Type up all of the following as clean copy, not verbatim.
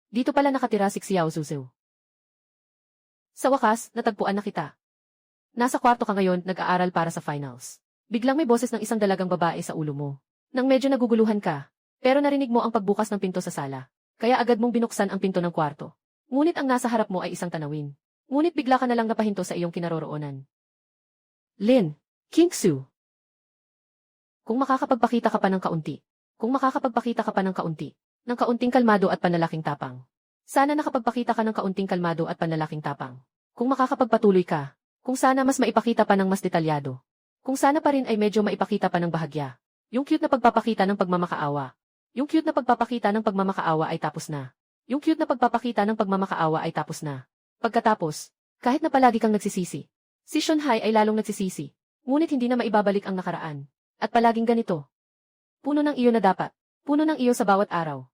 Dito pala nakatira si Xiao Zuzou. Sa wakas, natagpuan na kita. Nasa kwarto ka ngayon, nag-aaral para sa finals. Biglang may boses ng isang dalagang babae sa ulo mo. Nang medyo naguguluhan ka, pero narinig mo ang pagbukas ng pinto sa sala. Kaya agad mong binuksan ang pinto ng kwarto. Ngunit ang nasa harap mo ay isang tanawin. Ngunit bigla ka na lang napahinto sa iyong kinaroroonan. Lin, Kingsu. Kung makakapagpakita ka pa ng kaunti. Kung makakapagpakita ka pa ng kaunti. Ng kaunting kalmado at panlalaking tapang. Sana nakapagpakita ka ng kaunting kalmado at panlalaking tapang. Kung makakapagpatuloy ka. Kung sana mas maipakita pa ng mas detalyado. Kung sana pa rin ay medyo maipakita pa ng bahagya. Yung cute na pagpapakita ng pagmamakaawa. Yung cute na pagpapakita ng pagmamakaawa ay tapos na. Yung cute na pagpapakita ng pagmamakaawa ay tapos na. Pagkatapos, kahit na palagi kang nagsisisi. Si Shunhai ay lalong nagsisisi. Ngunit hindi na maibabalik ang nakaraan. At palaging ganito. Puno ng iyo na dapat. Puno ng iyo sa bawat araw.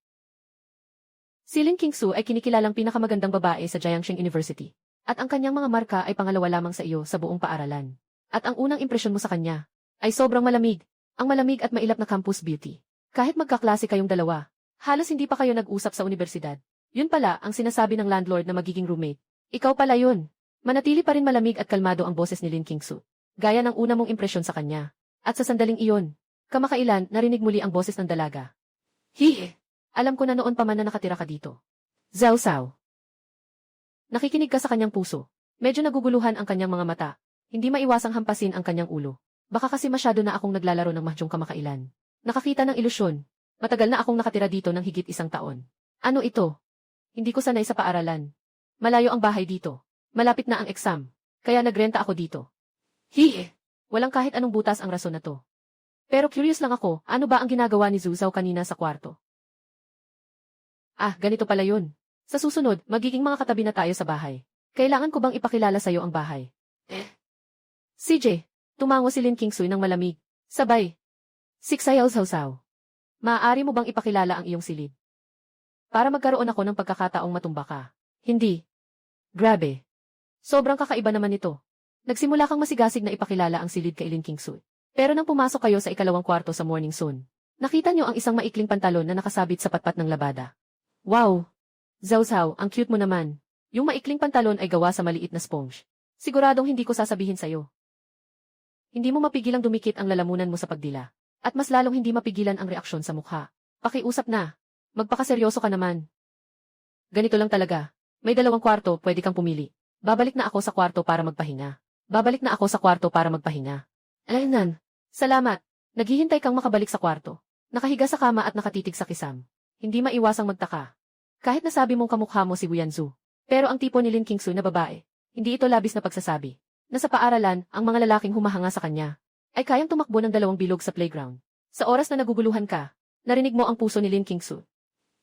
Si Lin Kingsu ay kinikilalang pinakamagandang babae sa Jiangxing University. At ang kanyang mga marka ay pangalawa lamang sa iyo sa buong paaralan. At ang unang impresyon mo sa kanya ay sobrang malamig. Ang malamig at mailap na campus beauty. Kahit magkaklase kayong dalawa, halos hindi pa kayo nag-usap sa universidad. Yun pala ang sinasabi ng landlord na magiging roommate. Ikaw pala yun. Manatili pa rin malamig at kalmado ang boses ni Lin Kingsu. Gaya ng una mong impresyon sa kanya. At sa sandaling iyon, kamakailan narinig muli ang boses ng dalaga. Hihi! Alam ko na noon pa man na nakatira ka dito. Zhao Zhao. Nakikinig ka sa kanyang puso. Medyo naguguluhan ang kanyang mga mata. Hindi maiwasang hampasin ang kanyang ulo. Baka kasi masyado na akong naglalaro ng mahjong kamakailan. Nakakita ng ilusyon. Matagal na akong nakatira dito ng higit 1 taon. Ano ito? Hindi ko sanay sa paaralan. Malayo ang bahay dito. Malapit na ang exam. Kaya nagrenta ako dito. Hihi! Walang kahit anong butas ang rason na to. Pero curious lang ako, ano ba ang ginagawa ni Zuzao kanina sa kwarto? Ah, ganito pala yun. Sa susunod, magiging mga katabi na tayo sa bahay. Kailangan ko bang ipakilala sa'yo ang bahay? CJ, tumango si Lin Kingsu ng malamig. Sabay. Siksayaw sausaw. Maaari mo bang ipakilala ang iyong silid? Para magkaroon ako ng pagkakataong matumba ka. Hindi. Grabe. Sobrang kakaiba naman ito. Nagsimula kang masigasig na ipakilala ang silid kay Lin Kingsu. Pero nang pumasok kayo sa ikalawang kwarto sa morning sun, nakita niyo ang isang maikling pantalon na nakasabit sa patpat ng labada. Wow! Zhao Zhao, ang cute mo naman. Yung maikling pantalon ay gawa sa maliit na sponge. Siguradong hindi ko sasabihin sa'yo. Hindi mo mapigilang dumikit ang lalamunan mo sa pagdila. At mas lalong hindi mapigilan ang reaksyon sa mukha. Pakiusap na. Magpakaseryoso ka naman. Ganito lang talaga. May 2 kwarto, pwede kang pumili. Babalik na ako sa kwarto para magpahinga. Babalik na ako sa kwarto para magpahinga. Alaynan. Salamat. Naghihintay kang makabalik sa kwarto. Nakahiga sa kama at nakatitig sa kisam. Hindi maiwasang magtaka. Kahit nasabi mong kamukha mo si Wuyanzu. Pero ang tipo ni Lin Kingsu na babae, hindi ito labis na pagsasabi. Na sa paaralan, ang mga lalaking humahanga sa kanya, ay kayang tumakbo ng 2 bilog sa playground. Sa oras na naguguluhan ka, narinig mo ang puso ni Lin Kingsu.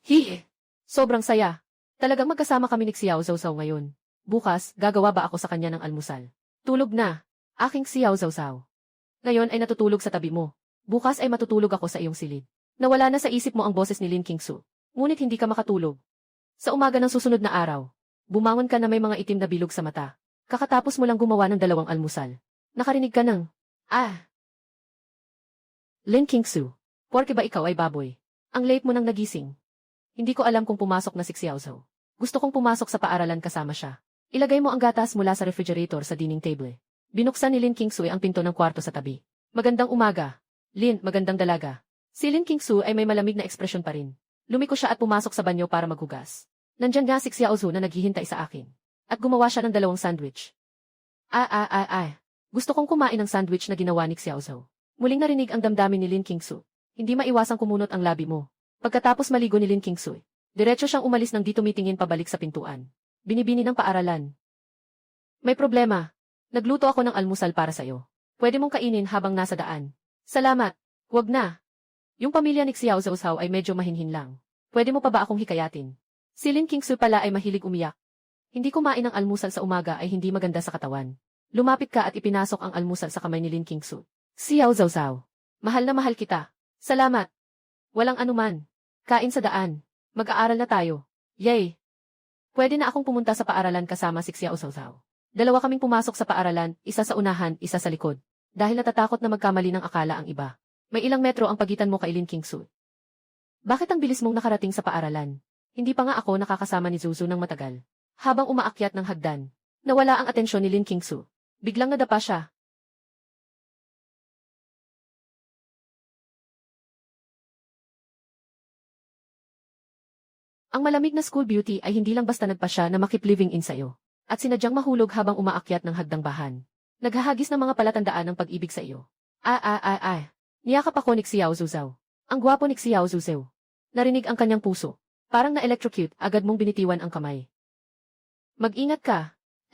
Hihi! Sobrang saya. Talagang magkasama kami ni Xiao Zhao ngayon. Bukas, gagawa ba ako sa kanya ng almusal? Tulog na. Aking Xiao Zhao. Ngayon ay natutulog sa tabi mo. Bukas ay matutulog ako sa iyong silid. Nawala na sa isip mo ang boses ni Lin Kingsu. Ngunit hindi ka makatulog. Sa umaga ng susunod na araw, bumangon ka na may mga itim na bilog sa mata. Kakatapos mo lang gumawa ng 2 almusal. Nakarinig ka ng, Lin Kingsu, porke ba ikaw ay baboy? Ang late mo nang nagising. Hindi ko alam kung pumasok na si Xiao Zhao. Gusto kong pumasok sa paaralan kasama siya. Ilagay mo ang gatas mula sa refrigerator sa dining table. Binuksan ni Lin Kingsu ang pinto ng kwarto sa tabi. Magandang umaga. Lin, magandang dalaga. Si Lin Kingsu ay may malamig na ekspresyon pa rin. Lumiko siya at pumasok sa banyo para maghugas. Nandyan nga si Xiao Zhao na naghihintay sa akin. At gumawa siya ng 2 sandwich. Gusto kong kumain ng sandwich na ginawa ni Xiao Zhao. Muling narinig ang damdamin ni Lin Kingsu. Hindi maiwasang kumunot ang labi mo. Pagkatapos maligo ni Lin Kingsu, diretso siyang umalis nang di tumitingin pabalik sa pintuan. Binibini ng paaralan. May problema. Nagluto ako ng almusal para sa'yo. Pwede mong kainin habang nasa daan. Salamat. Huwag na. Yung pamilya ni Xiao Zhao ay medyo mahinhin lang. Pwede mo pa ba akong hikayatin? Si Lin Kingsu pala ay mahilig umiyak. Hindi kumain ng almusal sa umaga ay hindi maganda sa katawan. Lumapit ka at ipinasok ang almusal sa kamay ni Lin Kingsu. Xiao Zhao. Mahal na mahal kita. Salamat. Walang anuman. Kain sa daan. Mag-aaral na tayo. Yay! Pwede na akong pumunta sa paaralan kasama si Xiao Zhao. 2 kaming pumasok sa paaralan, isa sa unahan, isa sa likod. Dahil natatakot na magkamali ng akala ang iba. May ilang metro ang pagitan mo kay Lin Kingsu. Bakit ang bilis mong nakarating sa paaralan? Hindi pa nga ako nakakasama ni Zuzu ng matagal. Habang umaakyat ng hagdan, nawala ang atensyon ni Lin Qingsu. Biglang nadapa siya. Ang malamig na school beauty ay hindi lang basta nagpa siya na makip-living in sa'yo. At sinadyang mahulog habang umaakyat ng hagdang bahan. Naghahagis ng mga palatandaan ng pag-ibig sa iyo. Niyakap ako ni Xiao Zuzao. Ang gwapo ni Xiao Zuzao. Narinig ang kanyang puso. Parang na-electrocute, agad mong binitiwan ang kamay. Mag-ingat ka.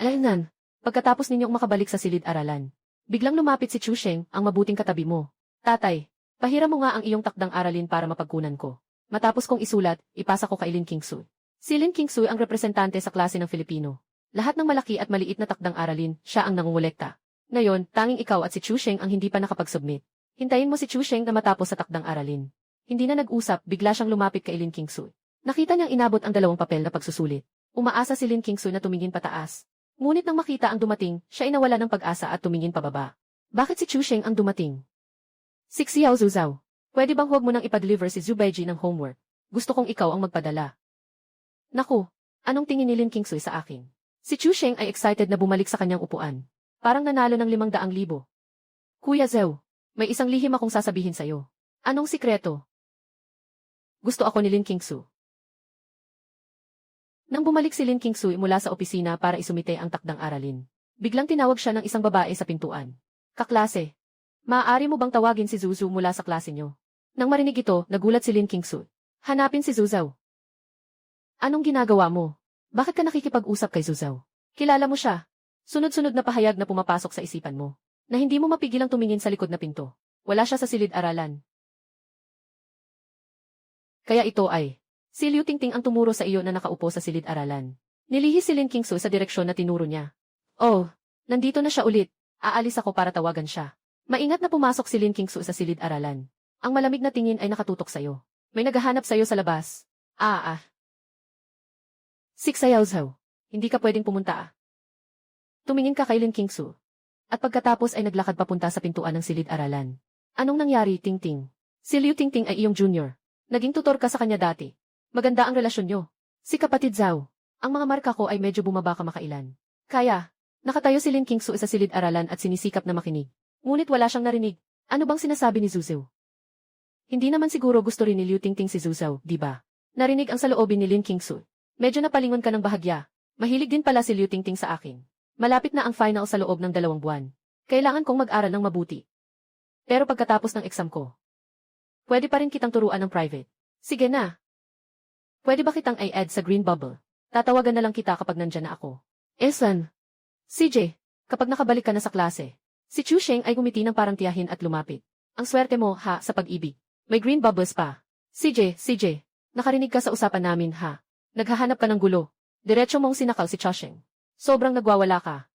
Alaynan, pagkatapos ninyong makabalik sa silid-aralan. Biglang lumapit si Chu Sheng, ang mabuting katabi mo. Tatay, pahiram mo nga ang iyong takdang aralin para mapagkunan ko. Matapos kong isulat, ipasa ko kay Lin Qingsu. Si Lin Qingsu ang representante sa klase ng Filipino. Lahat ng malaki at maliit na takdang aralin, siya ang nangungulekta. Ngayon, tanging ikaw at si Chu Sheng ang hindi pa nakapag-submit. Hintayin mo si Chu Sheng na matapos sa takdang aralin. Hindi na nag-usap, bigla siyang lumapit kay Lin Qingsu. Nakita niyang inabot ang 2 papel na pagsusulit. Umaasa si Lin Qingsu na tumingin pataas. Ngunit nang makita ang dumating, siya ay nawala ng pag-asa at tumingin pababa. Bakit si Chu Sheng ang dumating? Si Xiao Zuzao. Pwede bang huwag mo nang ipa-deliver si Zhu Baiji ng homework? Gusto kong ikaw ang magpadala. Naku, anong tingin ni Lin Qingsu sa akin? Si Chu Sheng ay excited na bumalik sa kanyang upuan. Parang nanalo ng 500,000. Kuya Zhou, may isang lihim akong sasabihin sa'yo. Anong sikreto? Gusto ako ni Lin Qingsu. Nang bumalik si Lin Qingsu mula sa opisina para isumite ang takdang aralin, biglang tinawag siya ng isang babae sa pintuan. Kaklase, maaari mo bang tawagin si Zuzu mula sa klase niyo? Nang marinig ito, nagulat si Lin Qingsu. Hanapin si Zuzao. Anong ginagawa mo? Bakit ka nakikipag-usap kay Zuzao? Kilala mo siya. Sunod-sunod na pahayag na pumapasok sa isipan mo, na hindi mo mapigilang tumingin sa likod na pinto. Wala siya sa silid-aralan. Kaya ito ay, si Liu Tingting ang tumuro sa iyo na nakaupo sa silid-aralan. Nilihis si Lin Qingsu sa direksyon na tinuro niya. Oh, nandito na siya ulit. Aalis ako para tawagan siya. Maingat na pumasok si Lin Qingsu sa silid-aralan. Ang malamig na tingin ay nakatutok sa'yo. May naghahanap sa'yo sa labas. Si Xiao Zhou, hindi ka pwedeng pumunta. Tumingin ka kay Lin Qingsu. At pagkatapos ay naglakad papunta sa pintuan ng silid-aralan. Anong nangyari, Tingting? Si Liu Tingting ay iyong junior. Naging tutor ka sa kanya dati. Maganda ang relasyon nyo. Si kapatid Zhao, ang mga marka ko ay medyo bumaba kamakailan. Kaya, nakatayo si Lin Qingsu sa silid-aralan at sinisikap na makinig. Ngunit wala siyang narinig. Ano bang sinasabi ni Zuzao? Hindi naman siguro gusto rin ni Liu Tingting si Zuzao, di ba? Narinig ang saloobin ni Lin Qingsu. Medyo napalingon ka ng bahagya. Mahilig din pala si Liu Tingting sa akin. Malapit na ang final sa loob ng 2 buwan. Kailangan kong mag-aral ng mabuti. Pero pagkatapos ng exam ko, pwede pa rin kitang turuan ng private. Sige na. Pwede ba kitang i-add sa green bubble? Tatawagan na lang kita kapag nandyan na ako. Esan. CJ, kapag nakabalik ka na sa klase, si Chu Sheng ay gumiti ng parang tiyahin at lumapit. Ang swerte mo, ha, sa pag-ibig. May green bubbles pa. CJ, nakarinig ka sa usapan namin, ha? Naghahanap ka ng gulo. Diretso mong sinakal si Chu Sheng. Sobrang nagwawala ka.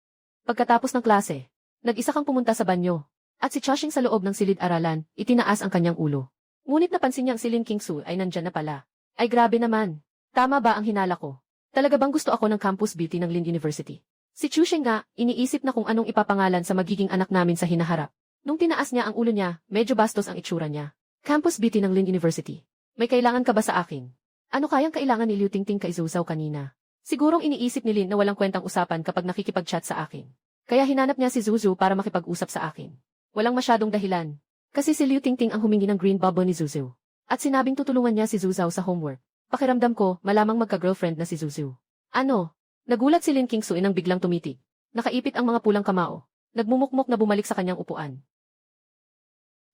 Pagkatapos ng klase, nag-isa kang pumunta sa banyo. At si Chu Sheng sa loob ng silid-aralan, itinaas ang kanyang ulo. Ngunit napansin niyang si Lin Qingsu ay nandyan na pala. Ay grabe naman. Tama ba ang hinala ko? Talaga bang gusto ako ng campus beauty ng Lin University? Si Chu Sheng nga, iniisip na kung anong ipapangalan sa magiging anak namin sa hinaharap. Nung tinaas niya ang ulo niya, medyo bastos ang itsura niya. Campus beauty ng Lin University. May kailangan ka ba sa akin? Ano kayang kailangan ni Liu Tingting kay Zuzao kanina? Sigurong iniisip ni Lin na walang kwentang usapan kapag nakikipag-chat sa akin. Kaya hinanap niya si Zuzu para makipag-usap sa akin. Walang masyadong dahilan. Kasi si Liu Tingting ang humingi ng green bubble ni Zuzu. At sinabing tutulungan niya si Zuzao sa homework. Pakiramdam ko, malamang magka-girlfriend na si Zuzu. Ano? Nagulat si Lin Qingsu nang biglang tumitig. Nakaipit ang mga pulang kamao. Nagmumukmok na bumalik sa kanyang upuan.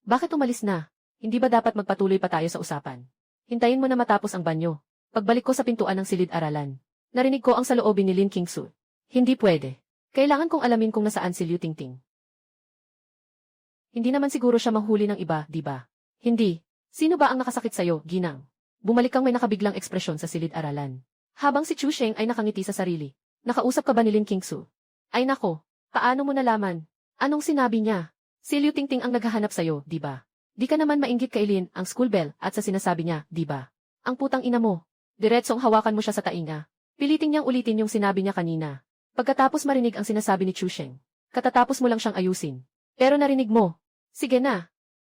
Bakit umalis na? Hindi ba dapat magpatuloy pa tayo sa usapan? Hintayin mo na matapos ang banyo. Pagbalik ko sa pintuan ng silid-aralan, narinig ko ang saloobin ni Lin Qingsu. Hindi pwede. Kailangan kong alamin kung nasaan si Liu Tingting. Hindi naman siguro siya manghuli ng iba, di ba? Hindi. Sino ba ang nakasakit sa'yo, Ginang? Bumalik kang may nakabiglang ekspresyon sa silid-aralan. Habang si Chu Sheng ay nakangiti sa sarili. Nakausap ka ba ni Lin Qingsu? Ay nako, paano mo nalaman? Anong sinabi niya? Si Liu Tingting ang naghahanap sa'yo, di ba? Di ka naman mainggit kay Lin, ang school bell, at sa sinasabi niya, di ba? Ang putang ina mo. Diretsong hawakan mo siya sa tainga. Piliting niyang ulitin yung sinabi niya kanina. Pagkatapos marinig ang sinasabi ni Chu Sheng. Katatapos mo lang siyang ayusin. Pero narinig mo. Sige na.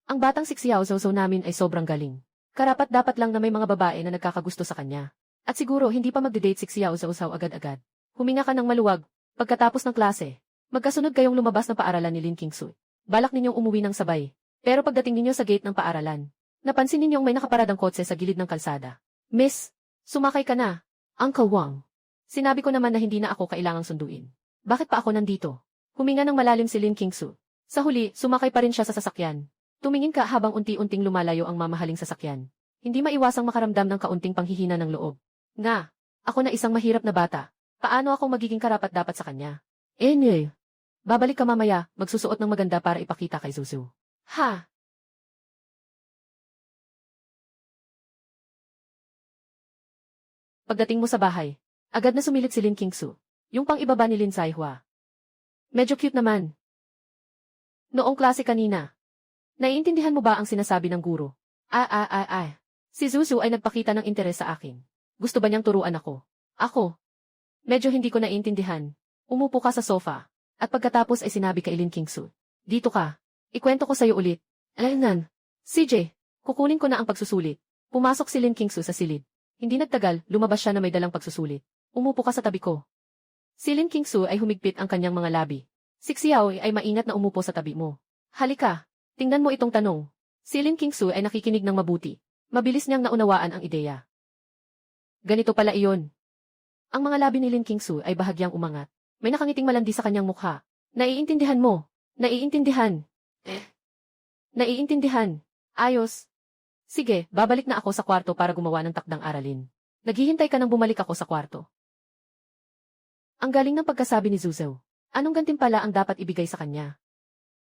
Ang batang si Xiao Zhou namin ay sobrang galing. Karapat-dapat lang na may mga babae na nagkakagusto sa kanya. At siguro hindi pa magde-date si Xiao Zhao agad-agad. Huminga ka ng maluwag. Pagkatapos ng klase, magkasunod kayong lumabas ng paaralan ni Lin Qingsu. Balak ninyong umuwi ng sabay. Pero pagdating ninyo sa gate ng paaralan, napansin ninyong may nakaparadang kotse sa gilid ng kalsada. Miss, sumakay ka na. Uncle Wang. Sinabi ko naman na hindi na ako kailangang sunduin. Bakit pa ako nandito? Huminga ng malalim si Lin Qingsu. Sa huli, sumakay pa rin siya sa sasakyan. Tumingin ka habang unti-unting lumalayo ang mamahaling sasakyan. Hindi maiwasang makaramdam ng kaunting panghihina ng loob. Nga, ako na isang mahirap na bata. Paano ako magiging karapat-dapat sa kanya? Babalik ka mamaya, magsusuot ng maganda para ipakita kay Zuzu. Ha? Pagdating mo sa bahay, agad na sumilit si Lin Qingsu. Yung pang-ibaba ni Lin Saihua. Medyo cute naman. Noong klase kanina. Naiintindihan mo ba ang sinasabi ng guro? Si Zuzu ay nagpakita ng interes sa akin. Gusto ba niyang turuan ako? Ako. Medyo hindi ko naiintindihan. Umupo ka sa sofa. At pagkatapos ay sinabi kay Lin Qingsu. Dito ka. Ikwento ko sa'yo ulit. Alaynan. CJ, kukunin ko na ang pagsusulit. Pumasok si Lin Qingsu sa silid. Hindi nagtagal, lumabas siya na may dalang pagsusulit. Umupo ka sa tabi ko. Si Lin Qingsu ay humigpit ang kanyang mga labi. Si Xiao ay maingat na umupo sa tabi mo. Halika. Tingnan mo itong tanong. Si Lin Qingsu ay nakikinig ng mabuti. Mabilis niyang naunawaan ang ideya. Ganito pala iyon. Ang mga labi ni Lin Qingsu ay bahagyang umangat. May nakangiting malandi sa kanyang mukha. Naiintindihan mo. Naiintindihan. Naiintindihan. Ayos. Sige, babalik na ako sa kwarto para gumawa ng takdang aralin. Naghihintay ka nang bumalik ako sa kwarto. Ang galing ng pagkasabi ni Zuzu. Anong gantimpala ang dapat ibigay sa kanya?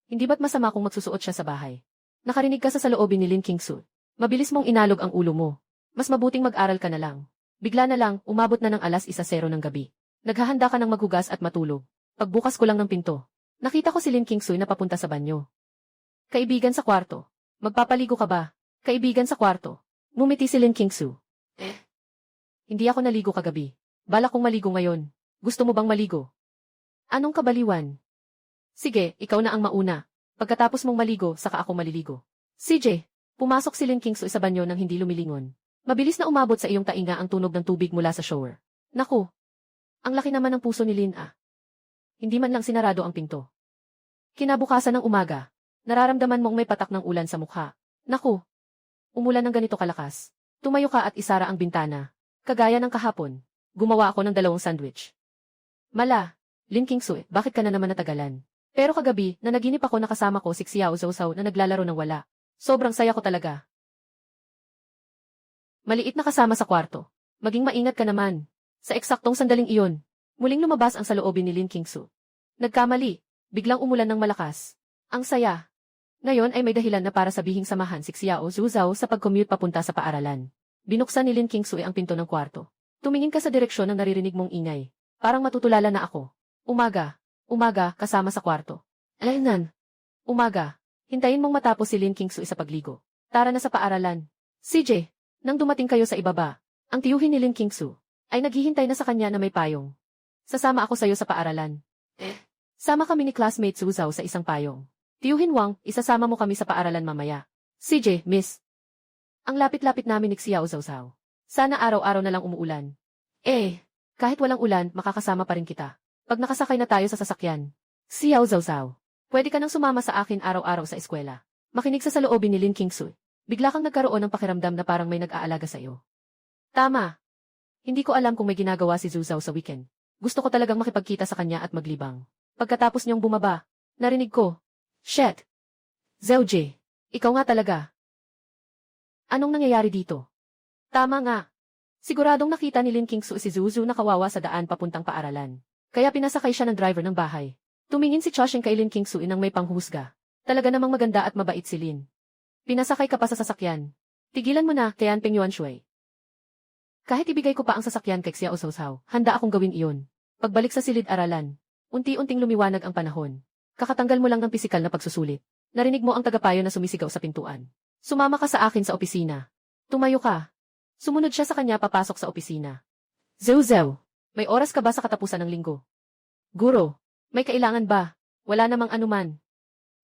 Hindi ba't masama kung magsusuot siya sa bahay? Nakarinig ka sa saloobin ni Lin Qingsu. Mabilis mong inalog ang ulo mo. Mas mabuting mag-aral ka na lang. Bigla na lang, umabot na ng 1:00 ng gabi. Naghahanda ka ng maghugas at matulog. Pagbukas ko lang ng pinto, nakita ko si Lin Qingsu na papunta sa banyo. Kaibigan sa kwarto. Magpapaligo ka ba? Kaibigan sa kwarto. Ngumiti si Lin Qingsu. Hindi ako naligo kagabi. Balak kong maligo ngayon. Gusto mo bang maligo? Anong kabaliwan? Sige, ikaw na ang mauna. Pagkatapos mong maligo, saka ako maliligo. CJ, pumasok si Lin Qingsu sa banyo nang hindi lumilingon. Mabilis na umabot sa iyong tainga ang tunog ng tubig mula sa shower. Naku! Ang laki naman ng puso ni Lin Hindi man lang sinarado ang pinto. Kinabukasan ng umaga, nararamdaman mong may patak ng ulan sa mukha. Naku! Umulan ng ganito kalakas. Tumayo ka at isara ang bintana. Kagaya ng kahapon, gumawa ako ng 2 sandwich. Mala, Lin Qingsu, bakit ka na naman natagalan? Pero kagabi, nanaginip ako na kasama ko si Xiao Zhao na naglalaro ng wala. Sobrang saya ko talaga. Maliit na kasama sa kwarto. Maging maingat ka naman. Sa eksaktong sandaling iyon, muling lumabas ang saloobin ni Lin Qingsu. Nagkamali, biglang umulan ng malakas. Ang saya. Ngayon ay may dahilan na para sabihing samahan si Xiao Zhao sa pag-commute papunta sa paaralan. Binuksan ni Lin Qingsu ang pinto ng kwarto. Tumingin ka sa direksyon ng naririnig mong ingay. Parang matutulala na ako. Umaga, kasama sa kwarto. Alaynan. Umaga. Hintayin mong matapos si Lin Qingsu sa pagligo. Tara na sa paaralan. CJ, nang dumating kayo sa ibaba, ang tiyuhin ni Lin Qingsu ay naghihintay na sa kanya na may payong. Sasama ako sa iyo sa paaralan. Sama kami ni classmate Suzhou sa isang payong. Tiyuhin Wang, isasama mo kami sa paaralan mamaya. CJ, miss. Ang lapit-lapit namin ni Xiao Zhao. Sana araw-araw na lang umuulan. Kahit walang ulan, makakasama pa rin kita. Pag nakasakay na tayo sa sasakyan. Xiao Zhao, pwede ka nang sumama sa akin araw-araw sa eskwela. Makinig sa saloobin ni Lin Qingsu. Bigla kang nagkaroon ng pakiramdam na parang may nag-aalaga sa iyo. Tama. Hindi ko alam kung may ginagawa si Zuzao sa weekend. Gusto ko talagang makipagkita sa kanya at maglibang. Pagkatapos niyong bumaba, narinig ko. Shit! Zhao Jie, ikaw nga talaga. Anong nangyayari dito? Tama nga. Siguradong nakita ni Lin Qingsu si Zuzu na kawawa sa daan papuntang paaralan. Kaya pinasakay siya ng driver ng bahay. Tumingin si Chosheng kay Lin Qingsu nang may panghusga. Talaga namang maganda at mabait si Lin. Pinasakay ka pa sa sasakyan. Tigilan mo na, Tianping Yuanshui. Kahit ibigay ko pa ang sasakyan kay Xiao Zhao, handa akong gawin iyon. Pagbalik sa silid-aralan, unti-unting lumiwanag ang panahon. Kakatanggal mo lang ng pisikal na pagsusulit. Narinig mo ang tagapayo na sumisigaw sa pintuan. Sumama ka sa akin sa opisina. Tumayo ka. Sumunod siya sa kanya papasok sa opisina. Zhao, may oras ka ba sa katapusan ng linggo? Guro, may kailangan ba? Wala namang anuman.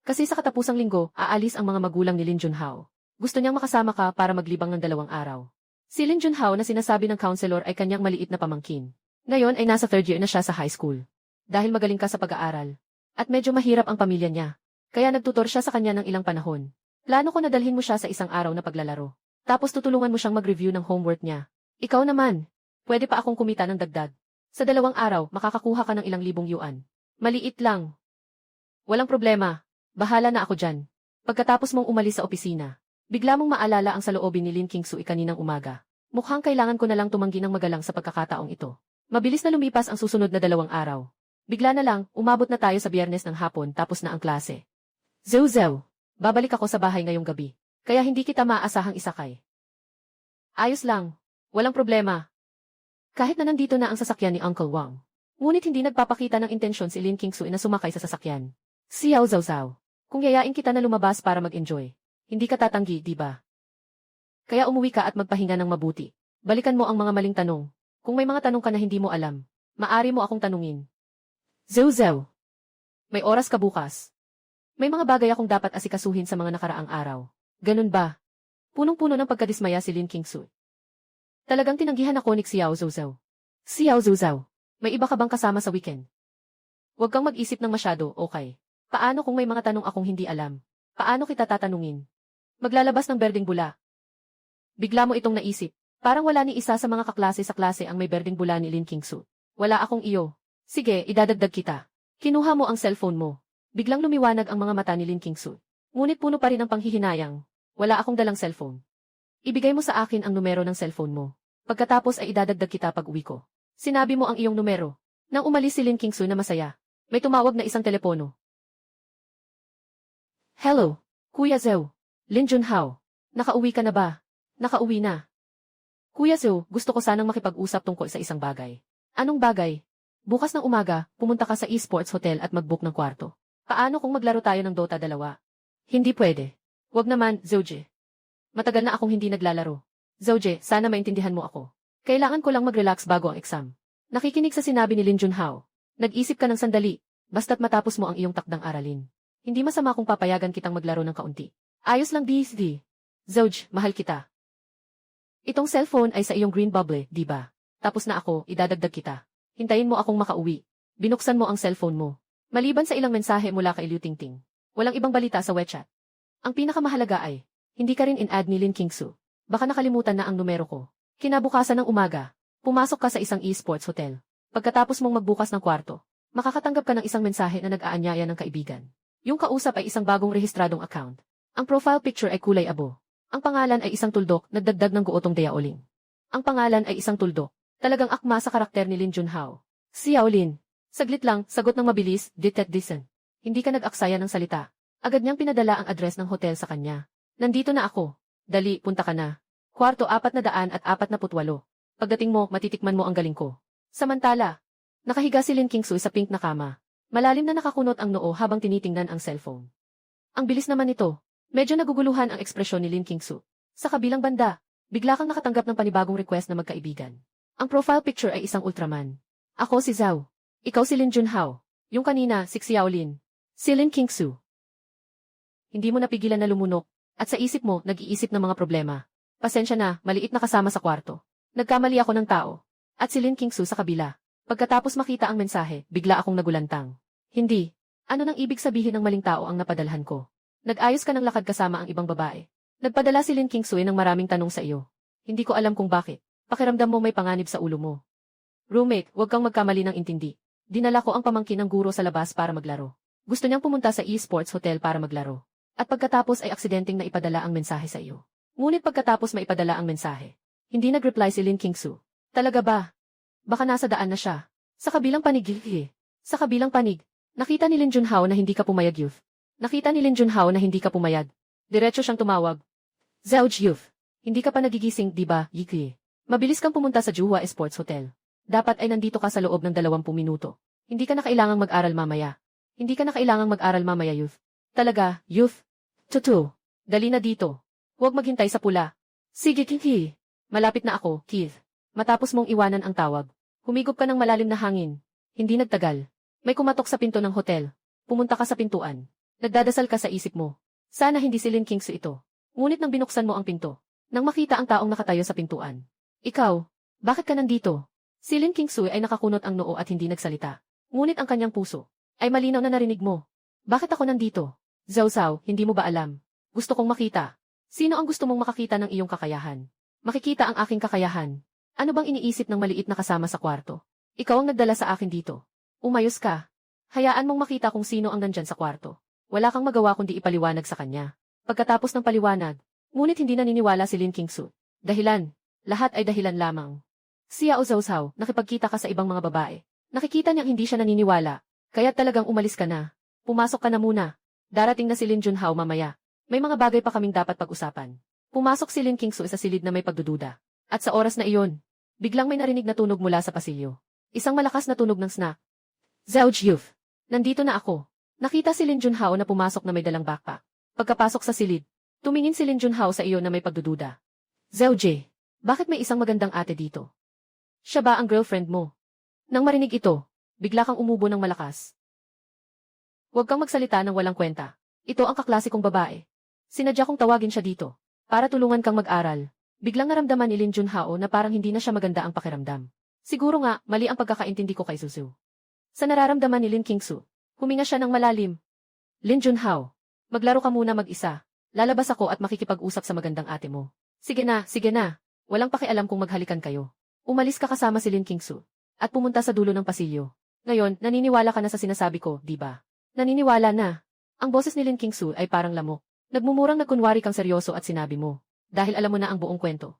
Kasi sa katapusang linggo, aalis ang mga magulang ni Lin Junhao. Gusto niyang makasama ka para maglibang ng 2 araw. Si Lin Junhao na sinasabi ng counselor ay kanyang maliit na pamangkin. Ngayon ay nasa third year na siya sa high school. Dahil magaling ka sa pag-aaral. At medyo mahirap ang pamilya niya. Kaya nagtutor siya sa kanya ng ilang panahon. Plano ko na dalhin mo siya sa isang araw na paglalaro. Tapos tutulungan mo siyang mag-review ng homework niya. Ikaw naman. Pwede pa akong kumita ng dagdag. Sa 2 araw, makakakuha ka ng ilang libong yuan. Maliit lang. Walang problema. Bahala na ako dyan. Pagkatapos mong umalis sa opisina, bigla mong maalala ang saloobin ni Lin Qingsui kaninang umaga. Mukhang kailangan ko na lang tumanggi ng magalang sa pagkakataong ito. Mabilis na lumipas ang susunod na 2 araw. Bigla na lang, umabot na tayo sa Biyernes ng hapon tapos na ang klase. Zhou, babalik ako sa bahay ngayong gabi. Kaya hindi kita maaasahang isakay. Ayos lang. Walang problema. Kahit na nandito na ang sasakyan ni Uncle Wang. Ngunit hindi nagpapakita ng intensyon si Lin Qingsui na sumakay sa sasakyan. Xiao Zhao. Kung yayain kita na lumabas para mag-enjoy, hindi ka tatanggi, di ba? Kaya umuwi ka at magpahinga ng mabuti. Balikan mo ang mga maling tanong. Kung may mga tanong ka na hindi mo alam, maari mo akong tanungin. Zhou, may oras ka bukas. May mga bagay akong dapat asikasuhin sa mga nakaraang araw. Ganun ba? Punong-puno ng pagkadismaya si Lin Qingsui. Talagang tinanggihan ako ni Xiao Zhou. Xiao Zhou, may iba ka bang kasama sa weekend? Huwag kang mag-isip ng masyado, okay? Paano kung may mga tanong akong hindi alam? Paano kita tatanungin? Maglalabas ng berdeng bula. Bigla mo itong naisip. Parang wala ni isa sa mga kaklase sa klase ang may berdeng bula ni Lin Qingsui. Wala akong iyo. Sige, idadagdag kita. Kinuha mo ang cellphone mo. Biglang lumiwanag ang mga mata ni Lin Qingsui. Ngunit puno pa rin ang panghihinayang. Wala akong dalang cellphone. Ibigay mo sa akin ang numero ng cellphone mo. Pagkatapos ay idadagdag kita pag uwi ko. Sinabi mo ang iyong numero. Nang umalis si Lin Qingsui na masaya, may tumawag na isang telepono. Hello, Kuya Zhou. Lin Junhao. Nakauwi ka na ba? Nakauwi na. Kuya Zhou, gusto ko sanang makipag-usap tungkol sa isang bagay. Anong bagay? Bukas ng umaga, pumunta ka sa esports hotel at mag-book ng kwarto. Paano kung maglaro tayo ng Dota 2? Hindi pwede. Wag naman, Zhouji. Matagal na akong hindi naglalaro. Zhouji, sana maintindihan mo ako. Kailangan ko lang mag-relax bago ang exam. Nakikinig sa sinabi ni Lin Junhao. Nag-isip ka ng sandali, basta't matapos mo ang iyong takdang aralin. Hindi masama kung papayagan kitang maglaro ng kaunti. Ayos lang DSD. Zhouj, mahal kita. Itong cellphone ay sa iyong green bubble, di ba? Tapos na ako, idadagdag kita. Hintayin mo akong makauwi. Binuksan mo ang cellphone mo. Maliban sa ilang mensahe mula kay Liu Tingting, walang ibang balita sa WeChat. Ang pinakamahalaga ay, hindi ka rin in-add ni Lin Qingsui. Baka nakalimutan na ang numero ko. Kinabukasan ng umaga, pumasok ka sa isang esports hotel. Pagkatapos mong magbukas ng kwarto, makakatanggap ka ng isang mensahe na nag-aanyaya ng kaibigan. Yung kausap ay isang bagong rehistradong account. Ang profile picture ay kulay abo. Ang pangalan ay isang tuldok, nagdagdag ng guotong Diaoling. Ang pangalan ay isang tuldok. Talagang akma sa karakter ni Lin Junhao. Xiao Lin. Saglit lang, sagot ng mabilis, Ditet Disen. Hindi ka nag-aksaya ng salita. Agad niyang pinadala ang address ng hotel sa kanya. Nandito na ako. Dali, punta ka na. Kwarto 448. Pagdating mo, matitikman mo ang galing ko. Samantala, nakahiga si Lin Qingsui sa pink na kama. Malalim na nakakunot ang noo habang tinitingnan ang cellphone. Ang bilis naman nito. Medyo naguguluhan ang ekspresyon ni Lin Qingsui. Sa kabilang banda, bigla kang nakatanggap ng panibagong request na magkaibigan. Ang profile picture ay isang Ultraman. Ako si Zhao. Ikaw si Lin Junhao. Yung kanina, si Xiao Lin. Si Lin Qingsui. Hindi mo napigilan na lumunok, at sa isip mo, nag-iisip ng mga problema. Pasensya na, maliit na kasama sa kwarto. Nagkamali ako ng tao. At si Lin Qingsui sa kabila. Pagkatapos makita ang mensahe, bigla akong nagulantang. Hindi. Ano nang ibig sabihin ng maling tao ang napadalhan ko? Nag-ayos ka ng lakad kasama ang ibang babae. Nagpadala si Lin Qingsui ng maraming tanong sa iyo. Hindi ko alam kung bakit. Pakiramdam mo may panganib sa ulo mo. Roommate, huwag kang magkamali ng intindi. Dinala ko ang pamangkin ng guro sa labas para maglaro. Gusto niyang pumunta sa esports hotel para maglaro. At pagkatapos ay aksidenteng naipadala ang mensahe sa iyo. Ngunit pagkatapos maipadala ang mensahe, hindi nag-reply si Lin Qingsui. Talaga ba? Baka nasa daan na siya. Sa kabilang panig, Sa kabilang panig, nakita ni Lin Junhao na hindi ka pumayag, youth. Nakita ni Lin Junhao na hindi ka pumayag. Diretso siyang tumawag. Zhouj, youth. Hindi ka pa nagigising, di ba, Yiki? Mabilis kang pumunta sa Juhua Sports Hotel. Dapat ay nandito ka sa loob ng 20 minuto. Hindi ka na kailangang mag-aral mamaya. Hindi ka na kailangang mag-aral mamaya, youth. Talaga, youth. Tutu. Dali na dito. Huwag maghintay sa pula. Sige, Kiki. Malapit na ako, Keith. Matapos mong iwanan ang tawag, humigop ka ng malalim na hangin. Hindi nagtagal. May kumatok sa pinto ng hotel. Pumunta ka sa pintuan. Nagdadasal ka sa isip mo. Sana hindi si Lin Qingsui ito. Ngunit nang binuksan mo ang pinto, Nang makita ang taong nakatayo sa pintuan. Ikaw, bakit ka nandito? Si Lin Kingsui ay nakakunot ang noo at hindi nagsalita. Ngunit ang kanyang puso ay malinaw na narinig mo. Bakit ako nandito? Zhao Zhao, hindi mo ba alam? Gusto kong makita. Sino ang gusto mong makakita ng iyong kakayahan? Makikita ang aking kakayahan. Ano bang iniisip ng maliit na kasama sa kwarto? Ikaw ang nagdala sa akin dito. Umayos ka. Hayaan mong makita kung sino ang nandyan sa kwarto. Wala kang magawa kundi ipaliwanag sa kanya. Pagkatapos ng paliwanag, ngunit hindi naniniwala si Lin Kingsu. Dahilan. Lahat ay dahilan lamang. Si Yao Zhaozhao, nakipagkita ka sa ibang mga babae. Nakikita niyang hindi siya naniniwala. Kaya talagang umalis ka na. Pumasok ka na muna. Darating na si Lin Junhao mamaya. May mga bagay pa kaming dapat pag-usapan. Pumasok si Lin Kingsu sa silid na may pagdududa. At sa oras na iyon, biglang may narinig na tunog mula sa pasilyo. Isang malakas na tunog ng snack. Zhao Jiuf, nandito na ako. Nakita si Lin Junhao na pumasok na may dalang backpack. Pagkapasok sa silid, tumingin si Lin Junhao sa iyo na may pagdududa. Zhao Jie, bakit may isang magandang ate dito? Siya ba ang girlfriend mo? Nang marinig ito, bigla kang umubo ng malakas. Huwag kang magsalita ng walang kwenta. Ito ang kaklasikong babae. Sinadya kong tawagin siya dito, para tulungan kang mag-aral. Biglang naramdaman ni Lin Junhao na parang hindi na siya maganda ang pakiramdam. Siguro nga, mali ang pagkakaintindi ko kay Suzu. Sa nararamdaman ni Lin Kingsu, huminga siya ng malalim. Lin Junhao, maglaro ka muna mag-isa. Lalabas ako at makikipag-usap sa magandang ate mo. Sige na, sige na. Walang pakialam kung maghalikan kayo. Umalis ka kasama si Lin Kingsu at pumunta sa dulo ng pasilyo. Ngayon, naniniwala ka na sa sinasabi ko, di ba? Naniniwala na. Ang boses ni Lin Kingsu ay parang lamok. Nagmumurang nagkunwari kang seryoso at sinabi mo, dahil alam mo na ang buong kwento.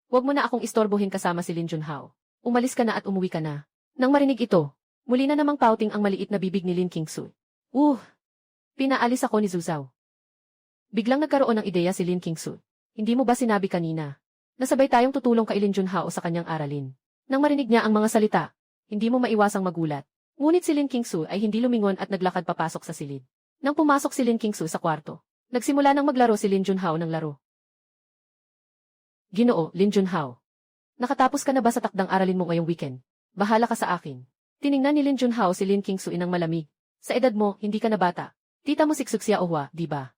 Huwag mo na akong istorbohin kasama si Lin Junhao. Umalis ka na at umuwi ka na. Nang marinig ito, muli na namang pouting ang maliit na bibig ni Lin Kingsu. Pinaalis ako ni Zhu Zhao. Biglang nagkaroon ng ideya si Lin Kingsu. Hindi mo ba sinabi kanina? Nasabay tayong tutulong kay Lin Junhao sa kanyang aralin. Nang marinig niya ang mga salita, hindi mo maiwasang magulat. Ngunit si Lin Kingsu ay hindi lumingon at naglakad papasok sa silid. Nang pumasok si Lin Kingsu sa kwarto, nagsimula nang maglaro si Lin Junhao ng laro. Ginoo, Lin Junhao. Nakatapos ka na ba sa takdang aralin mo ngayong weekend? Bahala ka sa akin. Tiningnan ni Lin Junhao si Lin Kingsu inang malamig. Sa edad mo, hindi ka na bata. Tita mo Siksuk Xiaohua, di ba?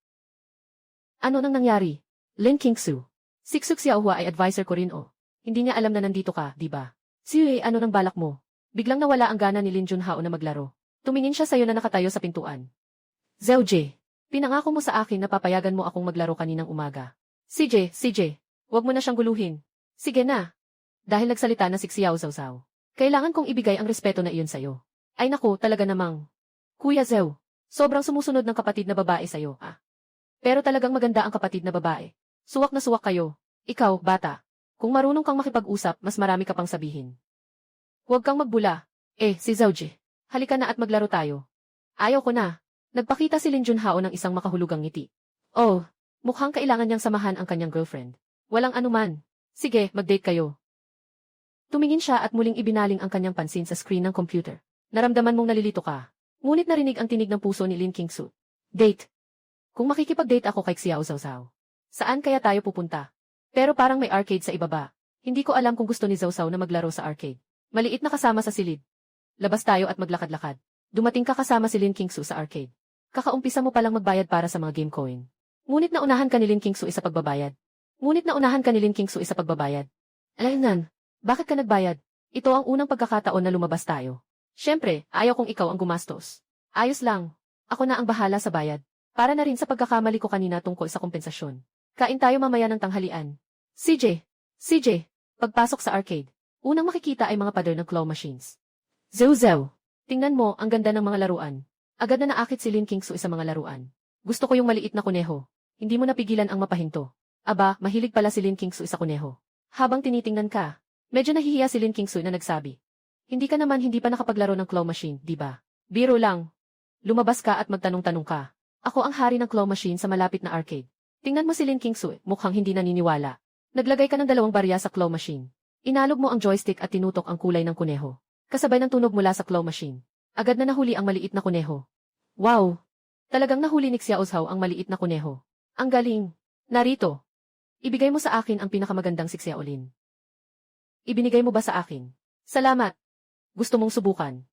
Ano nang nangyari? Lin Kingsu. Siksuk Xiaohua ay advisor ko rin o. Hindi niya alam na nandito ka, di ba? Siye, ano nang balak mo? Biglang nawala ang gana ni Lin Junhao na maglaro. Tumingin siya sa iyo na nakatayo sa pintuan. Zhao Jie, pinangako mo sa akin na papayagan mo akong maglaro kaninang umaga. CJ, huwag mo na siyang guluhin. Sige na. Dahil nagsalita na si Xiao Zhao. Kailangan kong ibigay ang respeto na iyon sa'yo. Ay naku, talaga namang. Kuya Zhao, sobrang sumusunod ng kapatid na babae sa'yo, ah. Pero talagang maganda ang kapatid na babae. Suwak na suwak kayo. Ikaw, bata. Kung marunong kang makipag-usap, mas marami ka pang sabihin. Huwag kang magbula. Si Zhao Jie, halika na at maglaro tayo. Ayaw ko na. Nagpakita si Lin Junhao ng isang makahulugang ngiti. Oh, mukhang kailangan niyang samahan ang kanyang girlfriend. Walang anuman. Sige, mag-date kayo. Tumingin siya at muling ibinaling ang kanyang pansin sa screen ng computer. Naramdaman mong nalilito ka. Ngunit narinig ang tinig ng puso ni Lin Kingsu. Date. Kung makikipag-date ako kay Xiao Zhao. Saan kaya tayo pupunta? Pero parang may arcade sa ibaba. Hindi ko alam kung gusto ni Zhao Zhao na maglaro sa arcade. Maliit na kasama sa silid. Labas tayo at maglakad-lakad. Dumating ka kasama si Lin Kingsu sa arcade. Kakaumpisa mo palang magbayad para sa mga game coin. Ngunit naunahan ka ni Lin Kingsu sa pagbabayad. Alaynan, bakit ka nagbayad? Ito ang unang pagkakataon na lumabas tayo. Siyempre, ayaw kong ikaw ang gumastos. Ayos lang. Ako na ang bahala sa bayad. Para na rin sa pagkakamali ko kanina tungkol sa kompensasyon. Kain tayo mamaya ng tanghalian. CJ, pagpasok sa arcade. Unang makikita ay mga pader ng claw machines. Zhao, tingnan mo, ang ganda ng mga laruan. Agad na naakit si Lin Kingsu sa mga laruan. Gusto ko yung maliit na kuneho. Hindi mo napigilan ang mapahinto. Aba, mahilig pala si Lin Kingsu sa kuneho. Habang tinitingnan ka, medyo nahihiya si Lin Kingsu na nagsabi. Hindi pa nakapaglaro ng claw machine, di ba? Biro lang. Lumabas ka at magtanong-tanong ka. Ako ang hari ng claw machine sa malapit na arcade. Tingnan mo si Lin Kingsu, mukhang hindi naniniwala. Naglagay ka ng 2 barya sa claw machine. Inalog mo ang joystick at tinutok ang kulay ng kuneho. Kasabay ng tunog mula sa claw machine. Agad na nahuli ang maliit na kuneho. Wow! Talagang nahuli ni Xiao Zhao ang maliit na kuneho. Ang galing! Narito! Ibigay mo sa akin ang pinakamagandang si Xiaolin. Ibinigay mo ba sa akin? Salamat! Gusto mong subukan?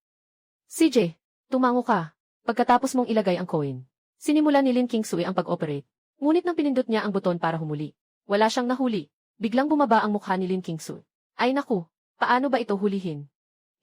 CJ, tumango ka. Pagkatapos mong ilagay ang coin. Sinimula ni Lin Kingsu ang pag-operate. Ngunit nang pinindot niya ang buton para humuli. Wala siyang nahuli. Biglang bumaba ang mukha ni Lin Qingsu. Ay naku, paano ba ito hulihin?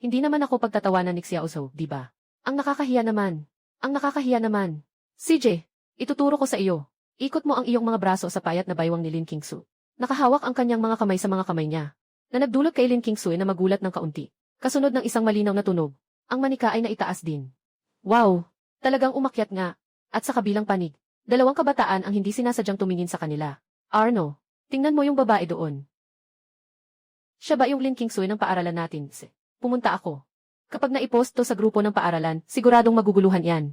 Hindi naman ako pagtatawanan ni Xiaozhou, di ba? Ang nakakahiya naman. Ang nakakahiya naman. CJ, ituturo ko sa iyo. Ikot mo ang iyong mga braso sa payat na baywang ni Lin Qingsu. Nakahawak ang kanyang mga kamay sa mga kamay niya, na nagdulot kay Lin Qingsu na magulat ng kaunti. Kasunod ng isang malinaw na tunog, ang manika ay naitaas din. Wow! Talagang umakyat nga. At sa kabilang panig, dalawang kabataan ang hindi sinasadyang tumingin sa kanila. Arno, tingnan mo yung babae doon. Siya ba yung Lin Qingsu ng paaralan natin? Pumunta ako. Kapag naipost to sa grupo ng paaralan, siguradong maguguluhan yan.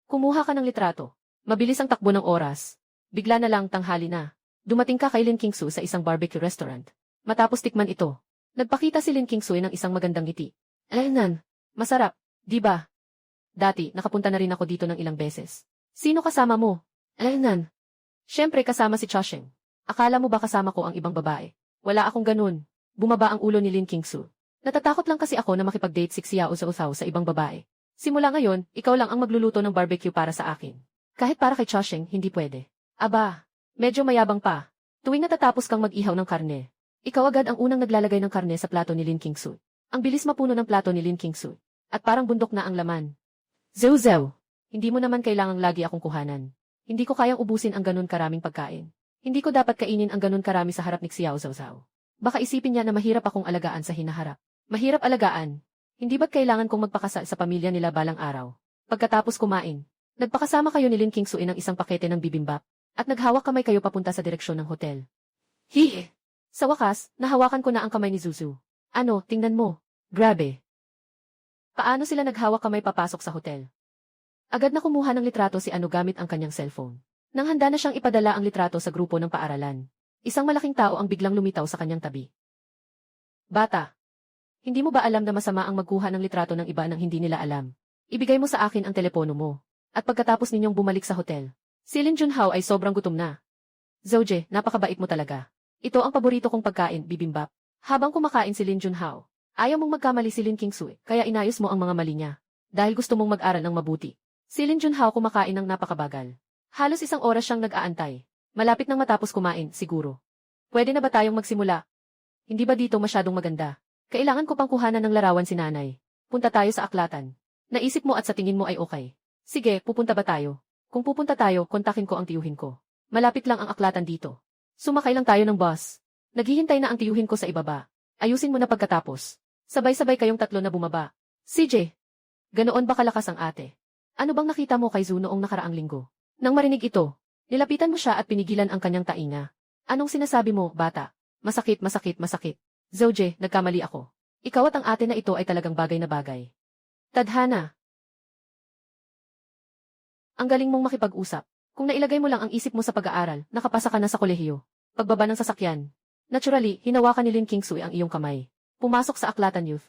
Kumuha ka ng litrato. Mabilis ang takbo ng oras. Bigla na lang tanghali na. Dumating ka kay Lin Qingsu sa isang barbecue restaurant. Matapos tikman ito, nagpakita si Lin Qingsu ng isang magandang ngiti. Alaynan, masarap, di ba? Dati, nakapunta na rin ako dito ng ilang beses. Sino kasama mo? Alaynan. Siyempre kasama si Chasheng. Akala mo ba kasama ko ang ibang babae? Wala akong ganun. Bumaba ang ulo ni Lin Qingsu. Natatakot lang kasi ako na makipag-date si Xiaozhou sa ibang babae. Simula ngayon, ikaw lang ang magluluto ng barbecue para sa akin. Kahit para kay Chasheng, hindi pwede. Aba, medyo mayabang pa. Tuwing natatapos kang mag-ihaw ng karne, ikaw agad ang unang naglalagay ng karne sa plato ni Lin Qingsu. Ang bilis mapuno ng plato ni Lin Qingsu. At parang bundok na ang laman. Zhou, hindi mo naman kailangang lagi akong kuhanan. Hindi ko kayang ubusin ang ganun karaming pagkain. Hindi ko dapat kainin ang ganun karami sa harap ni Xiaozhou. Baka isipin niya na mahirap akong alagaan sa hinaharap. Mahirap alagaan. Hindi ba't kailangan kong magpakasal sa pamilya nila balang araw? Pagkatapos kumain, nagpakasama kayo ni Lin Qingsu ng isang pakete ng bibimbap, at naghawak kamay kayo papunta sa direksyon ng hotel. Hihi! Sa wakas, nahawakan ko na ang kamay ni Zuzu. Ano, tingnan mo. Grabe. Paano sila naghawak kamay papasok sa hotel? Agad na kumuha ng litrato si Ano gamit ang kanyang cellphone. Nang handa na siyang ipadala ang litrato sa grupo ng paaralan, isang malaking tao ang biglang lumitaw sa kanyang tabi. Bata! Hindi mo ba alam na masama ang magkuha ng litrato ng iba nang hindi nila alam? Ibigay mo sa akin ang telepono mo. At pagkatapos ninyong bumalik sa hotel, si Lin Junhao ay sobrang gutom na. Zoje, napakabait mo talaga. Ito ang paborito kong pagkain, bibimbap. Habang kumakain si Lin Junhao, ayaw mong magkamali si Lin Qingsu, kaya inayos mo ang mga mali niya. Dahil gusto mong mag-aral ng mabuti. Si Lin Junhao kumakain ng napakabagal. Halos 1 oras siyang nag-aantay. Malapit nang matapos kumain, siguro. Pwede na ba tayong magsimula? Hindi ba dito masyadong maganda? Kailangan ko pang kuhanan ng larawan si nanay. Punta tayo sa aklatan. Naisip mo at sa tingin mo ay okay. Sige, pupunta ba tayo? Kung pupunta tayo, kontakin ko ang tiyuhin ko. Malapit lang ang aklatan dito. Sumakay lang tayo ng bus. Naghihintay na ang tiyuhin ko sa ibaba. Ayusin mo na pagkatapos. Sabay-sabay kayong 3 na bumaba. CJ, ganoon ba kalakas ang ate? Ano bang nakita mo kay Zu noong nakaraang linggo? Nang marinig ito, nilapitan mo siya at pinigilan ang kanyang tainga. Anong sinasabi mo, bata? Masakit, masakit, masakit. Zoje, nagkamali ako. Ikaw at ang ate na ito ay talagang bagay na bagay. Tadhana. Ang galing mong makipag-usap. Kung nailagay mo lang ang isip mo sa pag-aaral, nakapasa ka na sa kolehiyo. Pagbaba ng sasakyan. Naturally, hinawakan ni Lin Qingsu ang iyong kamay. Pumasok sa aklatan youth.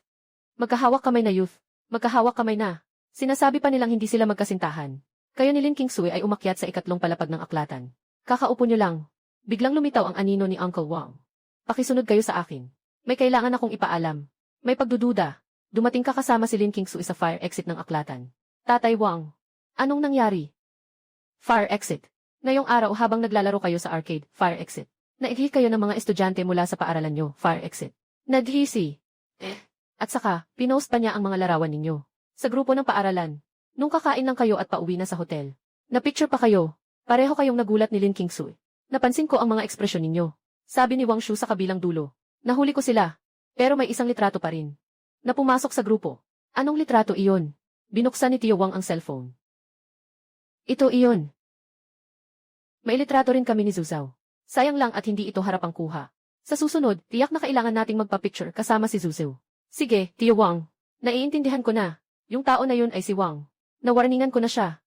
Magkahawak kamay na youth. Magkahawak kamay na. Sinasabi pa nilang hindi sila magkasintahan. Kayo ni Lin Qingsu ay umakyat sa 2 palapag ng aklatan. Kakaupo niyo lang. Biglang lumitaw ang anino ni Uncle Wang. Pakisunod kayo sa akin. May kailangan akong ipaalam. May pagdududa. Dumating ka kasama si Lin Qingsu sa fire exit ng aklatan. Tatay Wang. Anong nangyari? Fire exit. Ngayong araw habang naglalaro kayo sa arcade, fire exit. Naighi kayo ng mga estudyante mula sa paaralan nyo, fire exit. Nadhisi. At saka, pinost pa niya ang mga larawan ninyo. Sa grupo ng paaralan. Nung kakain lang kayo at pauwi na sa hotel. Na-picture pa kayo. Pareho kayong nagulat ni Lin Qingsu. Napansin ko ang mga ekspresyon ninyo. Sabi ni Wang Shu sa kabilang dulo. Nahuli ko sila. Pero may isang litrato pa rin. Na pumasok sa grupo. Anong litrato iyon? Binuksan ni Tio Wang ang cellphone. Ito iyon. May litrato rin kami ni Zuzao. Sayang lang at hindi ito harapang kuha. Sa susunod, tiyak na kailangan nating magpa-picture kasama si Zuzao. Sige, Tio Wang. Naiintindihan ko na. Yung tao na yun ay si Wang. Nawarningan ko na siya.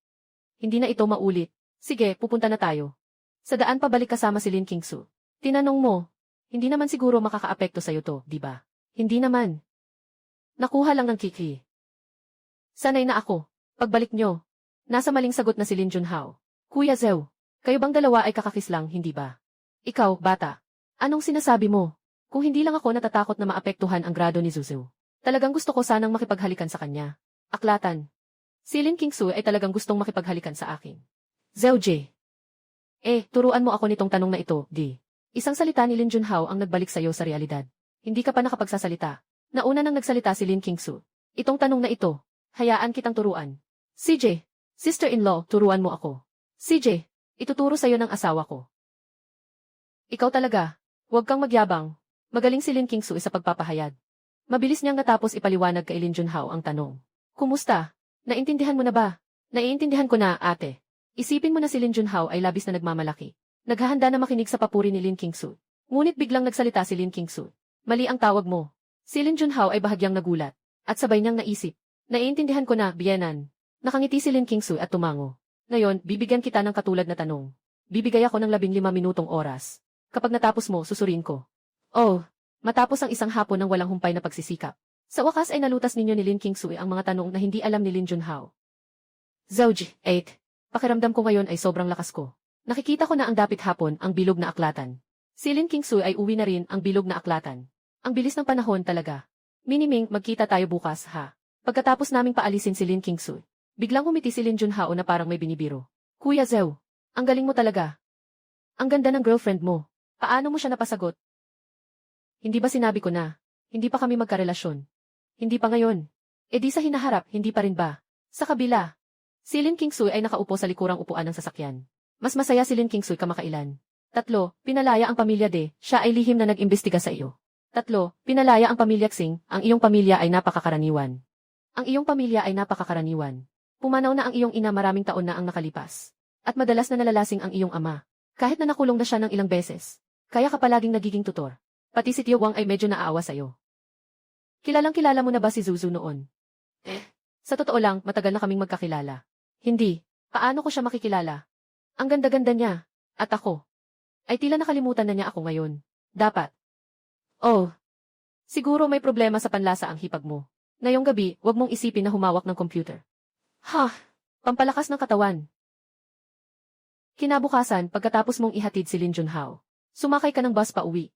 Hindi na ito maulit. Sige, pupunta na tayo. Sa daan pabalik kasama si Lin Qingsu. Tinanong mo. Hindi naman siguro makakaapekto sa'yo to, di ba? Hindi naman. Nakuha lang ng kiki. Sanay na ako. Pagbalik nyo. Nasa maling sagot na si Lin Junhao. Kuya Zhou, kayo bang dalawa ay kakakis lang, hindi ba? Ikaw, bata. Anong sinasabi mo? Kung hindi lang ako natatakot na maapektuhan ang grado ni Zuzu. Talagang gusto ko sanang makipaghalikan sa kanya. Aklatan. Si Lin Qingsu ay talagang gustong makipaghalikan sa akin. Zhou Jie. Turuan mo ako nitong tanong na ito, di. Isang salita ni Lin Junhao ang nagbalik sa'yo sa realidad. Hindi ka pa nakapagsasalita. Nauna nang nagsalita si Lin Qingsu. Itong tanong na ito, hayaan kitang turuan. CJ, sister-in-law, turuan mo ako. CJ, ituturo sa'yo ng asawa ko. Ikaw talaga. Huwag kang magyabang. Magaling si Lin Qingsu sa pagpapahayag. Mabilis niyang natapos ipaliwanag kay Lin Junhao ang tanong. Kumusta? Naintindihan mo na ba? Naiintindihan ko na, ate. Isipin mo na si Lin Junhao ay labis na nagmamalaki. Naghahanda na makinig sa papuri ni Lin Qingsu. Ngunit biglang nagsalita si Lin Qingsu. Mali ang tawag mo. Si Lin Junhao ay bahagyang nagulat. At sabay niyang naisip. Naiintindihan ko na, Bienan. Nakangiti si Lin Qingsu at tumango. Ngayon, bibigyan kita ng katulad na tanong. Bibigay ako ng 15 minutong oras. Kapag natapos mo, susurin ko. Oh, matapos ang isang hapon ng walang humpay na pagsisikap. Sa wakas ay nalutas ninyo ni Lin Qingsu ang mga tanong na hindi alam ni Lin Junhao. Zauji, 8. Pakiramdam ko ngayon ay sobrang lakas ko. Nakikita ko na ang dapit hapon ang bilog na aklatan. Si Lin Qingsu ay uwi na rin ang bilog na aklatan. Ang bilis ng panahon talaga. Miniming, magkita tayo bukas, ha? Pagkatapos naming paalisin si Lin Qingsu, biglang humiti si Lin Junhao na parang may binibiro. Kuya Zhou, ang galing mo talaga. Ang ganda ng girlfriend mo. Paano mo siya napasagot? Hindi ba sinabi ko na? Hindi pa kami magkarelasyon. Hindi pa ngayon. E di sa hinaharap, hindi pa rin ba? Sa kabila. Si Lin Qingsu ay nakaupo sa likurang upuan ng sasakyan. Mas masaya si Lin Qingsu kamakailan. 3. Pinalaya ang pamilya De, siya ay lihim na nag-imbestiga sa iyo. 3. Pinalaya ang pamilya Xing, ang iyong pamilya ay napakakaraniwan. Ang iyong pamilya ay napakakaraniwan. Pumanaw na ang iyong ina maraming taon na ang nakalipas. At madalas na nalalasing ang iyong ama. Kahit na nakulong na siya ng ilang beses. Kaya ka palaging nagiging tutor. Pati si Tio Wang ay medyo naaawa sa iyo. Kilalang-kilala mo na ba si Zuzu noon? Sa totoo lang, matagal na kaming magkakilala. Hindi. Paano ko siya makikilala? Ang ganda-ganda niya. At ako. Ay tila nakalimutan na niya ako ngayon. Dapat. Oh. Siguro may problema sa panlasa ang hipag mo. Ngayong gabi, wag mong isipin na humawak ng computer. Ha! Pampalakas ng katawan. Kinabukasan, pagkatapos mong ihatid si Lin Junhao, sumakay ka ng bus pa uwi.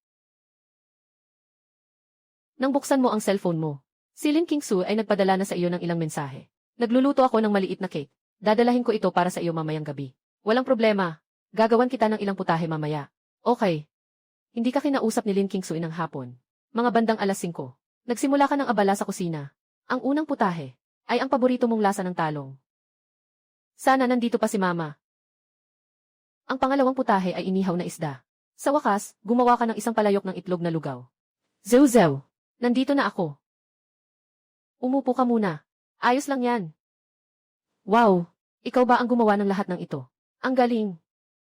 Nang buksan mo ang cellphone mo, si Lin Qingsu ay nagpadala na sa iyo ng ilang mensahe. Nagluluto ako ng maliit na cake. Dadalahin ko ito para sa iyo mamayang gabi. Walang problema. Gagawan kita ng ilang putahe mamaya. Okay. Hindi ka kinausap ni Lin Qingsu ng hapon. Mga bandang alas 5. Nagsimula ka ng abala sa kusina. Ang unang putahe ay ang paborito mong lasa ng talong. Sana nandito pa si Mama. Ang pangalawang putahe ay inihaw na isda. Sa wakas, gumawa ka ng isang palayok ng itlog na lugaw. Zeu, nandito na ako. Umupo ka muna. Ayos lang yan. Wow, ikaw ba ang gumawa ng lahat ng ito? Ang galing.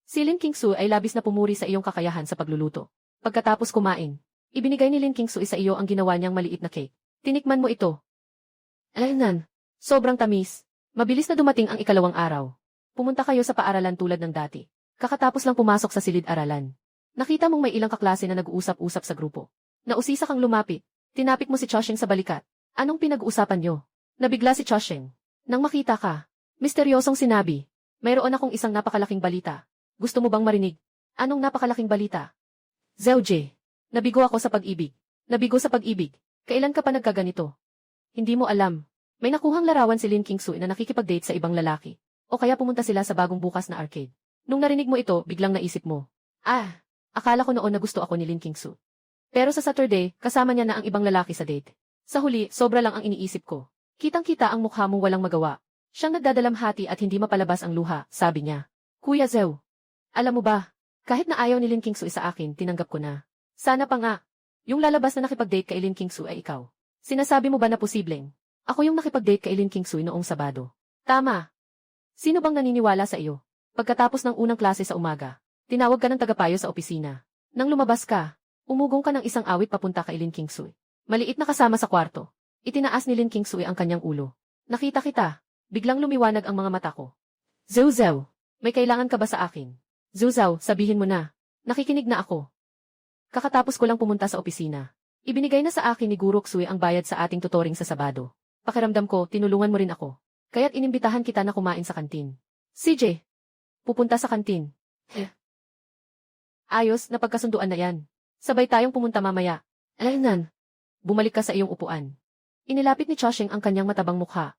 Si Lin Qingsu ay labis na pumuri sa iyong kakayahan sa pagluluto. Pagkatapos kumain, ibinigay ni Lin Qingsu sa iyo ang ginawa niyang maliit na cake. Tinikman mo ito. Alaynan, sobrang tamis. Mabilis na dumating ang ikalawang araw. Pumunta kayo sa paaralan tulad ng dati. Kakatapos lang pumasok sa silid-aralan. Nakita mong may ilang kaklase na nag-uusap-usap sa grupo. Nausisa kang lumapit. Tinapik mo si Chosheng sa balikat. Anong pinag-uusapan niyo? Nabigla si Chosheng. Nang makita ka, misteryosong sinabi, mayroon akong isang napakalaking balita. Gusto mo bang marinig? Anong napakalaking balita? Zeuji, nabigo ako sa pag-ibig. Nabigo sa pag-ibig. Kailan ka pa nagkaganito? Hindi mo alam. May nakuhang larawan si Lin Qingsu na nakikipag-date sa ibang lalaki. O kaya pumunta sila sa bagong bukas na arcade. Nung narinig mo ito, biglang naisip mo. Akala ko noon na gusto ako ni Lin Qingsu. Pero sa Saturday, kasama niya na ang ibang lalaki sa date. Sa huli, sobra lang ang iniisip ko. Kitang-kita ang mukha mong walang magawa. Siyang nagdadalamhati at hindi mapalabas ang luha, sabi niya. Kuya Zhou, alam mo ba, kahit na ayaw ni Lin Qingsu sa akin, tinanggap ko na. Sana pa nga. Yung lalabas na nakipag-date kay Lin Qingsu ay ikaw. Sinasabi mo ba na posibleng? Ako yung nakipag-date kay Lin Qingsu noong Sabado. Tama. Sino bang naniniwala sa iyo? Pagkatapos ng unang klase sa umaga, tinawag ka ng tagapayo sa opisina. Nang lumabas ka, umugong ka ng isang awit papunta kay Lin Qingsu. Maliit na kasama sa kwarto. Itinaas ni Lin Qingsu ang kanyang ulo. Nakita kita. Biglang lumiwanag ang mga mata ko. Zhou, may kailangan ka ba sa akin? Zhou, sabihin mo na. Nakikinig na ako. Kakatapos ko lang pumunta sa opisina. Ibinigay na sa akin ni Guru Xue ang bayad sa ating tutoring sa Sabado. Pakiramdam ko, tinulungan mo rin ako. Kaya't inimbitahan kita na kumain sa kantin. CJ, pupunta sa kantin. Ayos, napagkasunduan na yan. Sabay tayong pumunta mamaya. Alaynan. Bumalik ka sa iyong upuan. Inilapit ni Chosheng ang kanyang matabang mukha.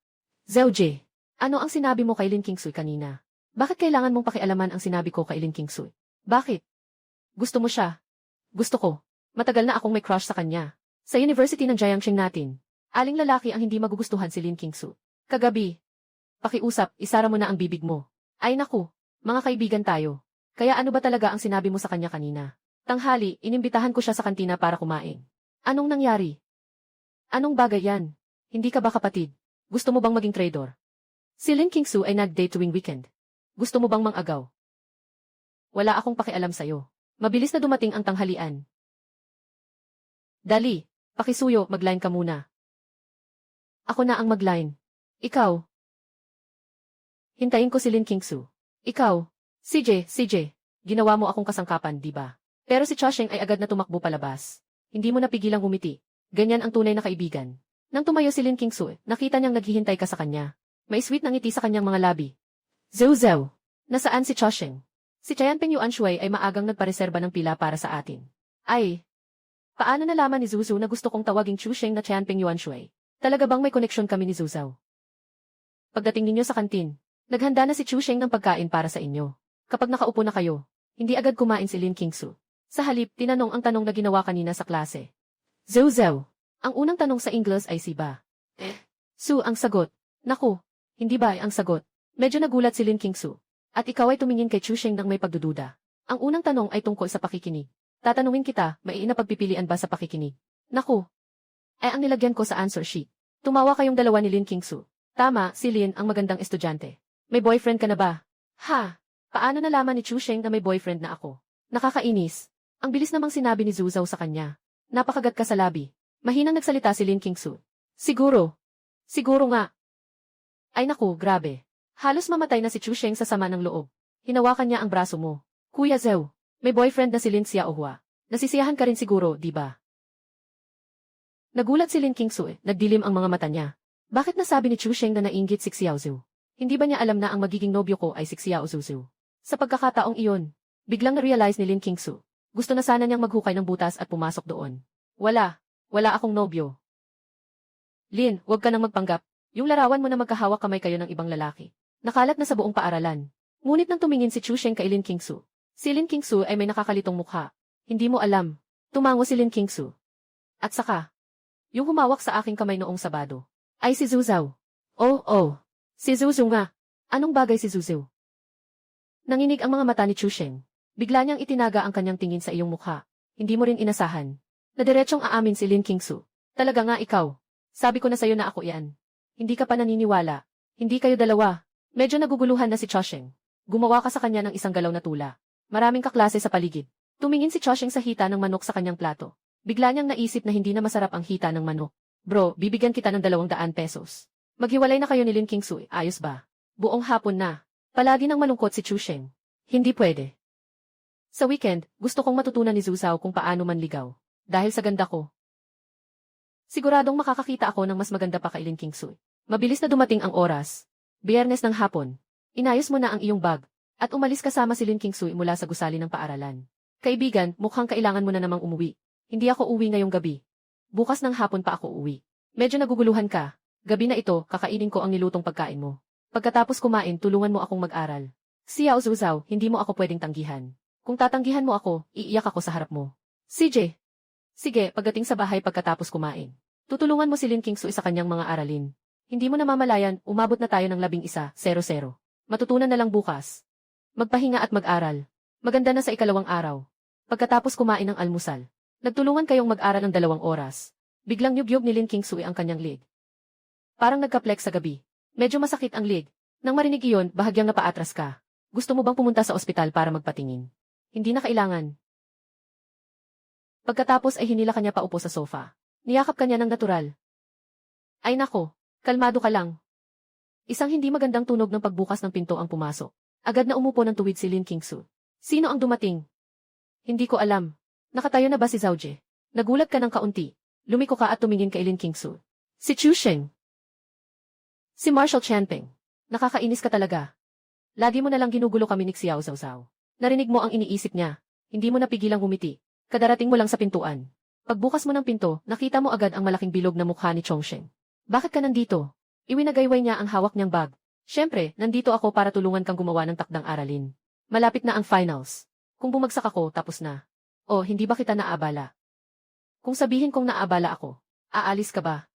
Zeuji, ano ang sinabi mo kay Lin Qingsu kanina? Bakit kailangan mong pakialaman ang sinabi ko kay Lin Qingsu? Bakit? Gusto mo siya? Gusto ko. Matagal na akong may crush sa kanya. Sa university ng Jiangxing natin. Aling lalaki ang hindi magugustuhan si Lin Qingsu. Kagabi. Pakiusap, isara mo na ang bibig mo. Ay naku, mga kaibigan tayo. Kaya ano ba talaga ang sinabi mo sa kanya kanina? Tanghali, inimbitahan ko siya sa kantina para kumain. Anong nangyari? Anong bagay yan? Hindi ka ba kapatid? Gusto mo bang maging trader? Si Lin Qingsu ay nag-date tuwing weekend. Gusto mo bang mang-agaw? Wala akong pakialam sa'yo. Mabilis na dumating ang tanghalian. Dali, pakisuyo, mag-line ka muna. Ako na ang mag-line. Ikaw. Hintayin ko si Lin Qingsu. Ikaw. CJ, ginawa mo akong kasangkapan, di ba? Pero si Chasheng ay agad na tumakbo palabas. Hindi mo napigilang umiti. Ganyan ang tunay na kaibigan. Nang tumayo si Lin Qingsu, nakita niyang naghihintay ka sa kanya. May sweet na ngiti sa kanyang mga labi. Zhou. Nasaan si Chasheng? Si Tianping Yuanshui ay maagang nagpareserba ng pila para sa atin. Ay. Paano nalaman ni Zuzu na gusto kong tawaging Chusheng na Tianping Yuanshui? Talaga bang may koneksyon kami ni Zuzao? Pagdating ninyo sa kantin, naghanda na si Chusheng ng pagkain para sa inyo. Kapag nakaupo na kayo, hindi agad kumain si Lin Qingsu. Sa halip, tinanong ang tanong na ginawa kanina sa klase. Zhou. Ang unang tanong sa English ay si ba? Su ang sagot. Naku, hindi ba ay ang sagot? Medyo nagulat si Lin Qingsu. At ikaw ay tumingin kay Chusheng nang may pagdududa. Ang unang tanong ay tungkol sa pakikinig. Tatanungin kita, may inapagpipilian ba sa pakikinig? Naku. Ay ang nilagyan ko sa answer sheet. Tumawa kayong dalawa ni Lin Qingsu. Tama, si Lin ang magandang estudyante. May boyfriend ka na ba? Ha? Paano nalaman ni Chusheng na may boyfriend na ako? Nakakainis. Ang bilis namang sinabi ni Zuzao sa kanya. Napakagat ka sa labi. Mahinang nagsalita si Lin Qingsu. Siguro. Siguro nga. Ay naku, grabe. Halos mamatay na si Chusheng sa sama ng loob. Hinawakan niya ang braso mo. Kuya Zhou, may boyfriend na si Lin Xiaohua. Nasisiyahan ka rin siguro, di ba? Nagulat si Lin Qingsu, nagdilim ang mga mata niya. Bakit nasabi ni Chusheng na nainggit si Xiaozu? Hindi ba niya alam na ang magiging nobyo ko ay si Xiaozu? Sa pagkakataong iyon, biglang na-realize ni Lin Qingsu. Gusto na sana niyang maghukay ng butas at pumasok doon. Wala akong nobyo. Lin, huwag ka nang magpanggap. Yung larawan mo na magkahawak kamay kayo ng ibang lalaki. Nakalat na sa buong paaralan. Ngunit nang tumingin si Chusheng kay Lin Qingsu. Si Lin Qingsu ay may nakakalitong mukha. Hindi mo alam. Tumango si Lin Qingsu. At saka, yung humawak sa aking kamay noong Sabado, ay si Zuzao. Oh. Si Zuzu nga. Anong bagay si Zuzu? Nanginig ang mga mata ni Chusheng. Bigla niyang itinaga ang kanyang tingin sa iyong mukha. Hindi mo rin inasahan. Nadiretsong aamin si Lin Qingsu. Talaga nga ikaw. Sabi ko na sa'yo na ako iyan. Hindi ka pa naniniwala. Hindi kayo dalawa. Medyo naguguluhan na si Chusheng. Gumawa ka sa kanya ng isang galaw na tula. Maraming kaklase sa paligid. Tumingin si Chusheng sa hita ng manok sa kanyang plato. Bigla niyang naisip na hindi na masarap ang hita ng manok. Bro, bibigyan kita ng 200 pesos. Maghiwalay na kayo ni Lin Qingsu, ayos ba? Buong hapon na. Palagi nang malungkot si Chusheng. Hindi pwede. Sa weekend, gusto kong matutunan ni Zuzao kung paano manligaw. Dahil sa ganda ko. Siguradong makakakita ako ng mas maganda pa kay Lin Qingsu. Mabilis na dumating ang oras. Biyernes ng hapon. Inayos mo na ang iyong bag. At umalis kasama si Lin Qingsu mula sa gusali ng paaralan. Kaibigan, mukhang kailangan mo na namang umuwi. Hindi ako uwi ngayong gabi. Bukas ng hapon pa ako uwi. Medyo naguguluhan ka. Gabi na ito, kakainin ko ang nilutong pagkain mo. Pagkatapos kumain, tulungan mo akong mag-aral. Xiao Zuzao, hindi mo ako pwedeng tanggihan. Kung tatanggihan mo ako, iiyak ako sa harap mo. CJ. Sige, pagdating sa bahay pagkatapos kumain. Tutulungan mo si Lin Qingsu sa kanyang mga aralin. Hindi mo namamalayan, umabot na tayo ng 11-0. Matutunan na lang bukas. Magpahinga at mag-aral. Maganda na sa ikalawang araw. Pagkatapos kumain ng almusal, nagtulungan kayong mag-aral ng 2 oras. Biglang yugyug ni Lin Qingsu ang kanyang leg. Parang nagka-flex sa gabi. Medyo masakit ang leg. Nang marinig iyon, bahagyang napaatras ka. Gusto mo bang pumunta sa ospital para magpatingin? Hindi na kailangan. Pagkatapos ay hinila kanya paupo sa sofa. Niyakap kanya ng natural. Ay nako, kalmado ka lang. Isang hindi magandang tunog ng pagbukas ng pinto ang pumasok. Agad na umupo ng tuwid si Lin Qingsu. Sino ang dumating? Hindi ko alam. Nakatayo na ba si Zhaoje? Nagulat ka ng kaunti. Lumiko ka at tumingin kay Lin Qingsu. Si Chusheng. Si Marshal Tianping. Nakakainis ka talaga. Lagi mo nalang ginugulo kami ni Xiao Zhaozhao. Narinig mo ang iniisip niya. Hindi mo napigilang humiti. Kadarating mo lang sa pintuan. Pagbukas mo ng pinto, nakita mo agad ang malaking bilog na mukha ni Chongsheng. Bakit ka nandito? Iwinagayway niya ang hawak niyang bag. Siyempre, nandito ako para tulungan kang gumawa ng takdang aralin. Malapit na ang finals. Kung bumagsak ako, tapos na. O, hindi ba kita naabala? Kung sabihin kong naabala ako, aalis ka ba?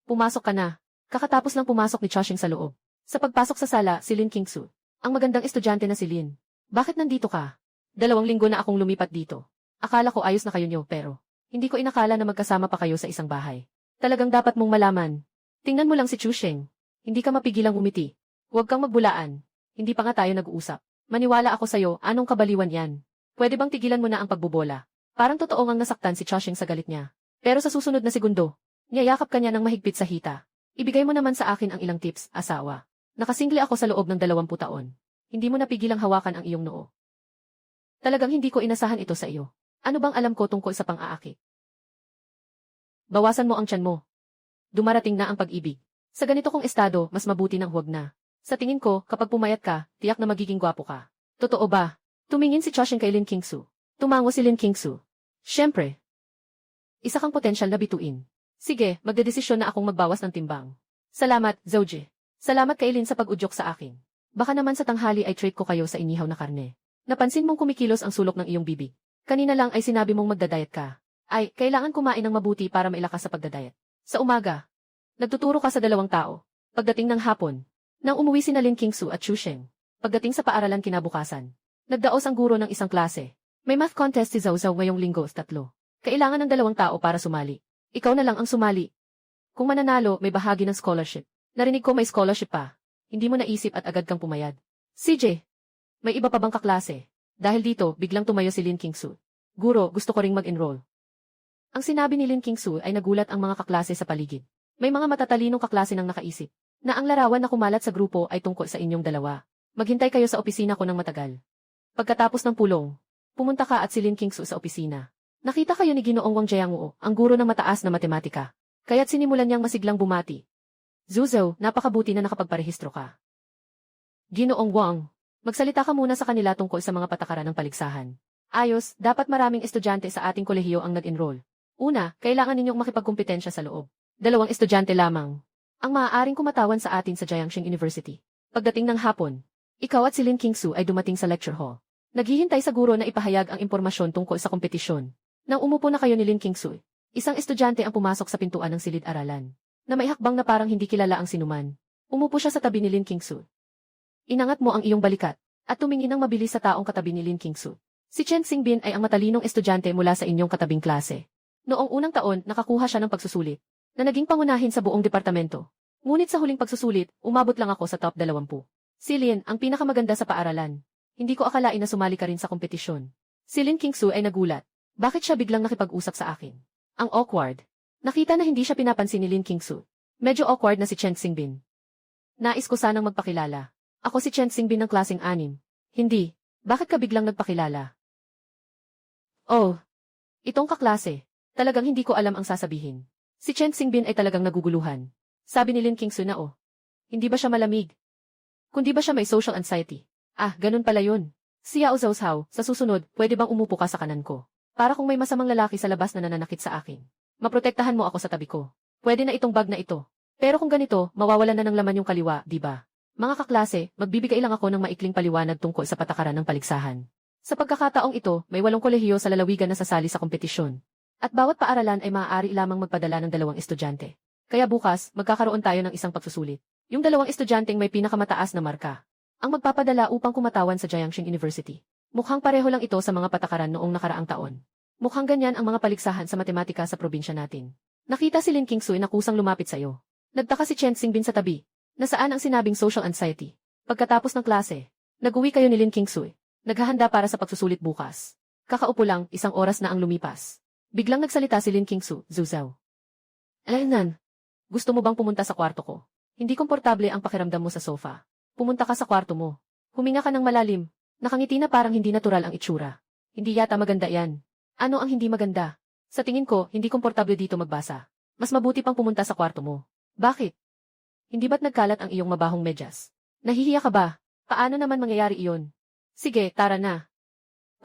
Pumasok ka na. Kakatapos lang pumasok ni Choshing sa loob. Sa pagpasok sa sala, si Lin Kingsu. Ang magandang estudyante na si Lin. Bakit nandito ka? 2 linggo na akong lumipat dito. Akala ko ayos na kayo niyo pero hindi ko inakala na magkasama pa kayo sa isang bahay. Talagang dapat mong malaman. Tingnan mo lang si Chusheng. Hindi ka mapigilang umiti. Huwag kang magbulaan. Hindi pa nga tayo nag-uusap. Maniwala ako sa'yo, anong kabaliwan yan? Pwede bang tigilan mo na ang pagbobola? Parang totoo ngang nasaktan si Chusheng sa galit niya. Pero sa susunod na segundo, niyayakap ka niya ng mahigpit sa hita. Ibigay mo naman sa akin ang ilang tips, asawa. Nakasingle ako sa loob ng 20 taon. Hindi mo napigilang hawakan ang iyong noo. Talagang hindi ko inasahan ito sa iyo. Ano bang alam ko tungkol sa pang-aakit? Bawasan mo ang tiyan mo. Dumarating na ang pag-ibig. Sa ganito kong estado, mas mabuti nang huwag na. Sa tingin ko, kapag pumayat ka, tiyak na magiging gwapo ka. Totoo ba? Tumingin si Chosheng kay Lin Kingsu. Tumango si Lin Kingsu. Siyempre. Isa kang potensyal na bituin. Sige, magdedesisyon na akong magbawas ng timbang. Salamat, Zouji. Salamat kay Lin sa pag-udyok sa akin. Baka naman sa tanghali ay treat ko kayo sa inihaw na karne. Napansin mong kumikilos ang sulok ng iyong bibig. Kanina lang ay sinabi mong magdadayet ka. Ay, kailangan kumain ng mabuti para mailakas sa pagdadayet. Sa umaga, nagtuturo ka sa 2 tao. Pagdating ng hapon, nang umuwi sina Lin Kingsu at Chusheng. Pagdating sa paaralan kinabukasan, nagdaos ang guro ng isang klase. May math contest si Zhao Zhao ngayong linggo 3. Kailangan ng 2 tao para sumali. Ikaw na lang ang sumali. Kung mananalo, may bahagi ng scholarship. Narinig ko may scholarship pa. Hindi mo naisip at agad kang pumayad. CJ, may iba pa bang kaklase? Dahil dito, biglang tumayo si Lin Kingsu. Guro, gusto ko ring mag-enroll. Ang sinabi ni Lin Kingsu ay nagulat ang mga kaklase sa paligid. May mga matatalinong kaklase nang nakaisip na ang larawan na kumalat sa grupo ay tungkol sa inyong dalawa. Maghintay kayo sa opisina ko ng matagal. Pagkatapos ng pulong, pumunta ka at si Lin Kingsu sa opisina. Nakita kayo ni Ginoong Wang Jianguo, ang guro ng mataas na matematika. Kaya't sinimulan niyang masiglang bumati. Zuzou, napakabuti na nakapagparehistro ka. Ginoong Wang, magsalita ka muna sa kanila tungkol sa mga patakaran ng paligsahan. Ayos, dapat maraming estudyante sa ating kolehiyo ang nag-enroll. Una, kailangan ninyong makipagkumpetensya sa loob. 2 estudyante lamang ang maaaring kumatawan sa atin sa Jiangxing University. Pagdating ng hapon, ikaw at si Lin Kingsu ay dumating sa lecture hall. Naghihintay sa guro na ipahayag ang impormasyon tungkol sa kompetisyon. Nang umupo na kayo ni Lin Kingsu, isang estudyante ang pumasok sa pintuan ng silid-aralan, na may hakbang na parang hindi kilala ang sinuman. Umupo siya sa tabi ni Lin Kingsu. Inangat mo ang iyong balikat, at tumingin ng mabilis sa taong katabi ni Lin Kingsu. Si Chen Xingbin ay ang matalinong estudyante mula sa inyong katabing klase. Noong unang taon, nakakuha siya ng pagsusulit, na naging pangunahin sa buong departamento. Ngunit sa huling pagsusulit, umabot lang ako sa top 20. Si Lin, ang pinakamaganda sa paaralan. Hindi ko akalain na sumali ka rin sa kompetisyon. Si Lin Kingsu ay nagulat. Bakit siya biglang nakipag-usap sa akin? Ang awkward. Nakita na hindi siya pinapansin ni Lin Kingsu. Medyo awkward na si Chen Xingbin. Nais ko sanang magpakilala. Ako si Chen Xingbin ng klaseng 6. Hindi. Bakit ka biglang nagpakilala? Oh. Itong kaklase. Talagang hindi ko alam ang sasabihin. Si Chen Xingbin ay talagang naguguluhan. Sabi ni Lin Kingsu na hindi ba siya malamig? Kundi ba siya may social anxiety? Ah, ganun pala yun. Si Yao Zhao, sa susunod, pwede bang umupo ka sa kanan ko? Para kung may masamang lalaki sa labas na nananakit sa akin. Maprotektahan mo ako sa tabi ko. Pwede na itong bag na ito. Pero kung ganito, mawawalan na ng laman yung kaliwa, di ba? Mga kaklase, magbibigay lang ako ng maikling paliwanag tungkol sa patakaran ng paligsahan. Sa pagkakataong ito, may 8 kolehiyo sa lalawigan na sasali sa kompetisyon. At bawat paaralan ay maaari lamang magpadala ng 2 estudyante. Kaya bukas, magkakaroon tayo ng isang pagsusulit. Yung 2 estudyanteng may pinakamataas na marka ang magpapadala upang kumatawan sa Jiangxing University. Mukhang pareho lang ito sa mga patakaran noong nakaraang taon. Mukhang ganyan ang mga paligsahan sa matematika sa probinsya natin. Nakita si Lin Kingsu na kusang lumapit sa iyo. Nagtaka si Chen Xingbin sa tabi. Nasaan ang sinabing social anxiety? Pagkatapos ng klase, nag-uwi kayo ni Lin Kingsu. Naghahanda para sa pagsusulit bukas. Kakaupo lang, 1 oras na ang lumipas. Biglang nagsalita si Lin Kingsu, Zuzao. Alaynan, gusto mo bang pumunta sa kwarto ko? Hindi komportable ang pakiramdam mo sa sofa. Pumunta ka sa kwarto mo. Huminga ka ng malalim. Nakangiti na parang hindi natural ang itsura. Hindi yata maganda yan. Ano ang hindi maganda? Sa tingin ko, hindi komportable dito magbasa. Mas mabuti pang pumunta sa kwarto mo. Bakit? Hindi ba't nagkalat ang iyong mabahong medyas? Nahihiya ka ba? Paano naman mangyayari iyon? Sige, tara na.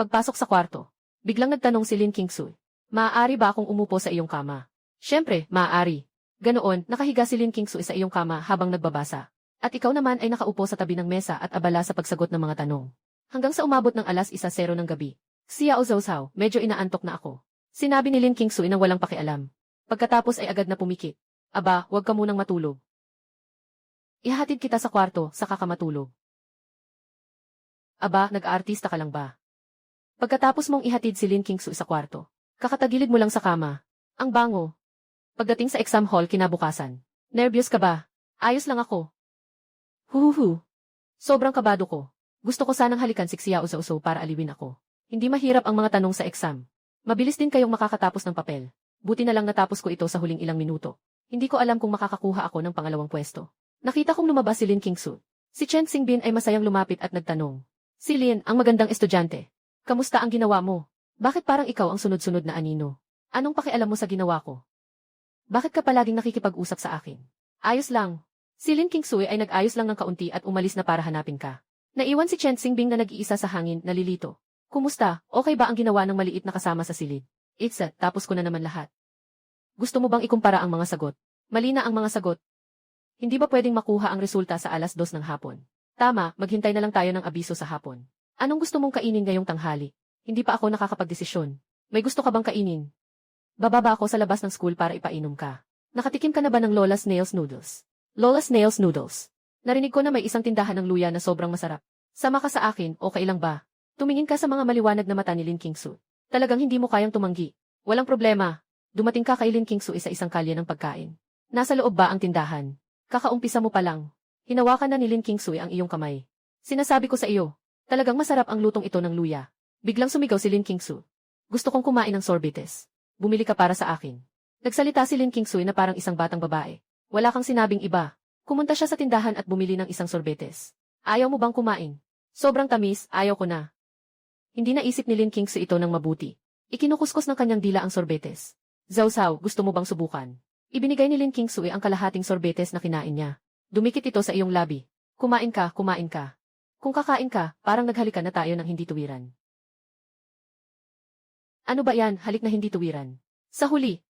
Pagpasok sa kwarto, biglang nagtanong si Lin Kingsu. Maaari ba akong umupo sa iyong kama? Siyempre, maaari. Ganoon, nakahiga si Lin Kingsu sa iyong kama habang nagbabasa. At ikaw naman ay nakaupo sa tabi ng mesa at abala sa pagsagot ng mga tanong. Hanggang sa umabot ng 1:00 ng gabi. Xiao Zhaozhao, medyo inaantok na ako. Sinabi ni Lin Qingsui nang walang pakialam. Pagkatapos ay agad na pumikit. Aba, huwag ka munang matulog. Ihahatid kita sa kwarto, saka ka matulog. Aba, nag-aartista ka lang ba? Pagkatapos mong ihatid si Lin Qingsui sa kwarto, kakatagilid mo lang sa kama. Ang bango. Pagdating sa exam hall kinabukasan. Nervyos ka ba? Ayos lang ako. Huhuhu. Sobrang kabado ko. Gusto ko sanang halikan si Xiao Zhaozhao para aliwin ako. Hindi mahirap ang mga tanong sa exam. Mabilis din kayong makakatapos ng papel. Buti na lang natapos ko ito sa huling ilang minuto. Hindi ko alam kung makakakuha ako ng pangalawang pwesto. Nakita kong lumabas si Lin Qingsui. Si Chen Xingbin ay masayang lumapit at nagtanong. Si Lin, ang magandang estudyante. Kamusta ang ginawa mo? Bakit parang ikaw ang sunod-sunod na anino? Anong pakialam mo sa ginawa ko? Bakit ka palaging nakikipag-usap sa akin? Ayos lang. Si Lin Qingsui ay nag-ayos lang ng kaunti at umalis na para hanapin ka. Naiwan si Chen Xingbin na nag-iisa sa hangin, nalilito. Kumusta? Okay ba ang ginawa ng maliit na kasama sa silid? Tapos ko na naman lahat. Gusto mo bang ikumpara ang mga sagot? Mali na ang mga sagot. Hindi ba pwedeng makuha ang resulta sa 2:00 ng hapon? Tama, maghintay na lang tayo ng abiso sa hapon. Anong gusto mong kainin ngayong tanghali? Hindi pa ako nakakapagdesisyon. May gusto ka bang kainin? Bababa ako sa labas ng school para ipainom ka. Nakatikim ka na ba ng Lola Snail's Noodles? Lola Snail's Noodles. Narinig ko na may isang tindahan ng luya na sobrang masarap. Sama ka sa akin, okay lang ba? Tumingin ka sa mga maliwanag na mata ni Lin Qingsui. Talagang hindi mo kayang tumanggi. Walang problema. Dumating ka kay Lin Qingsui sa isang kalye ng pagkain. Nasa loob ba ang tindahan? Kakaumpisa mo pa lang. Hinawakan na ni Lin Qingsui ang iyong kamay. Sinasabi ko sa iyo, talagang masarap ang lutong ito ng luya. Biglang sumigaw si Lin Qingsui. Gusto kong kumain ng sorbetes. Bumili ka para sa akin. Nagsalita si Lin Qingsui na parang isang batang babae. Wala kang sinabing iba. Kumunta siya sa tindahan at bumili ng isang sorbetes. Ayaw mo bang kumain? Sobrang tamis, ayaw ko na. Hindi naisip ni Lin Qingsui ito ng mabuti. Ikinukuskus ng kanyang dila ang sorbetes. Zhaozhao, gusto mo bang subukan? Ibinigay ni Lin Qingsui ang kalahating sorbetes na kinain niya. Dumikit ito sa iyong labi. Kumain ka, kumain ka. Kung kakain ka, parang naghalikan na tayo ng hindi tuwiran. Ano ba yan, halik na hindi tuwiran? Sa huli,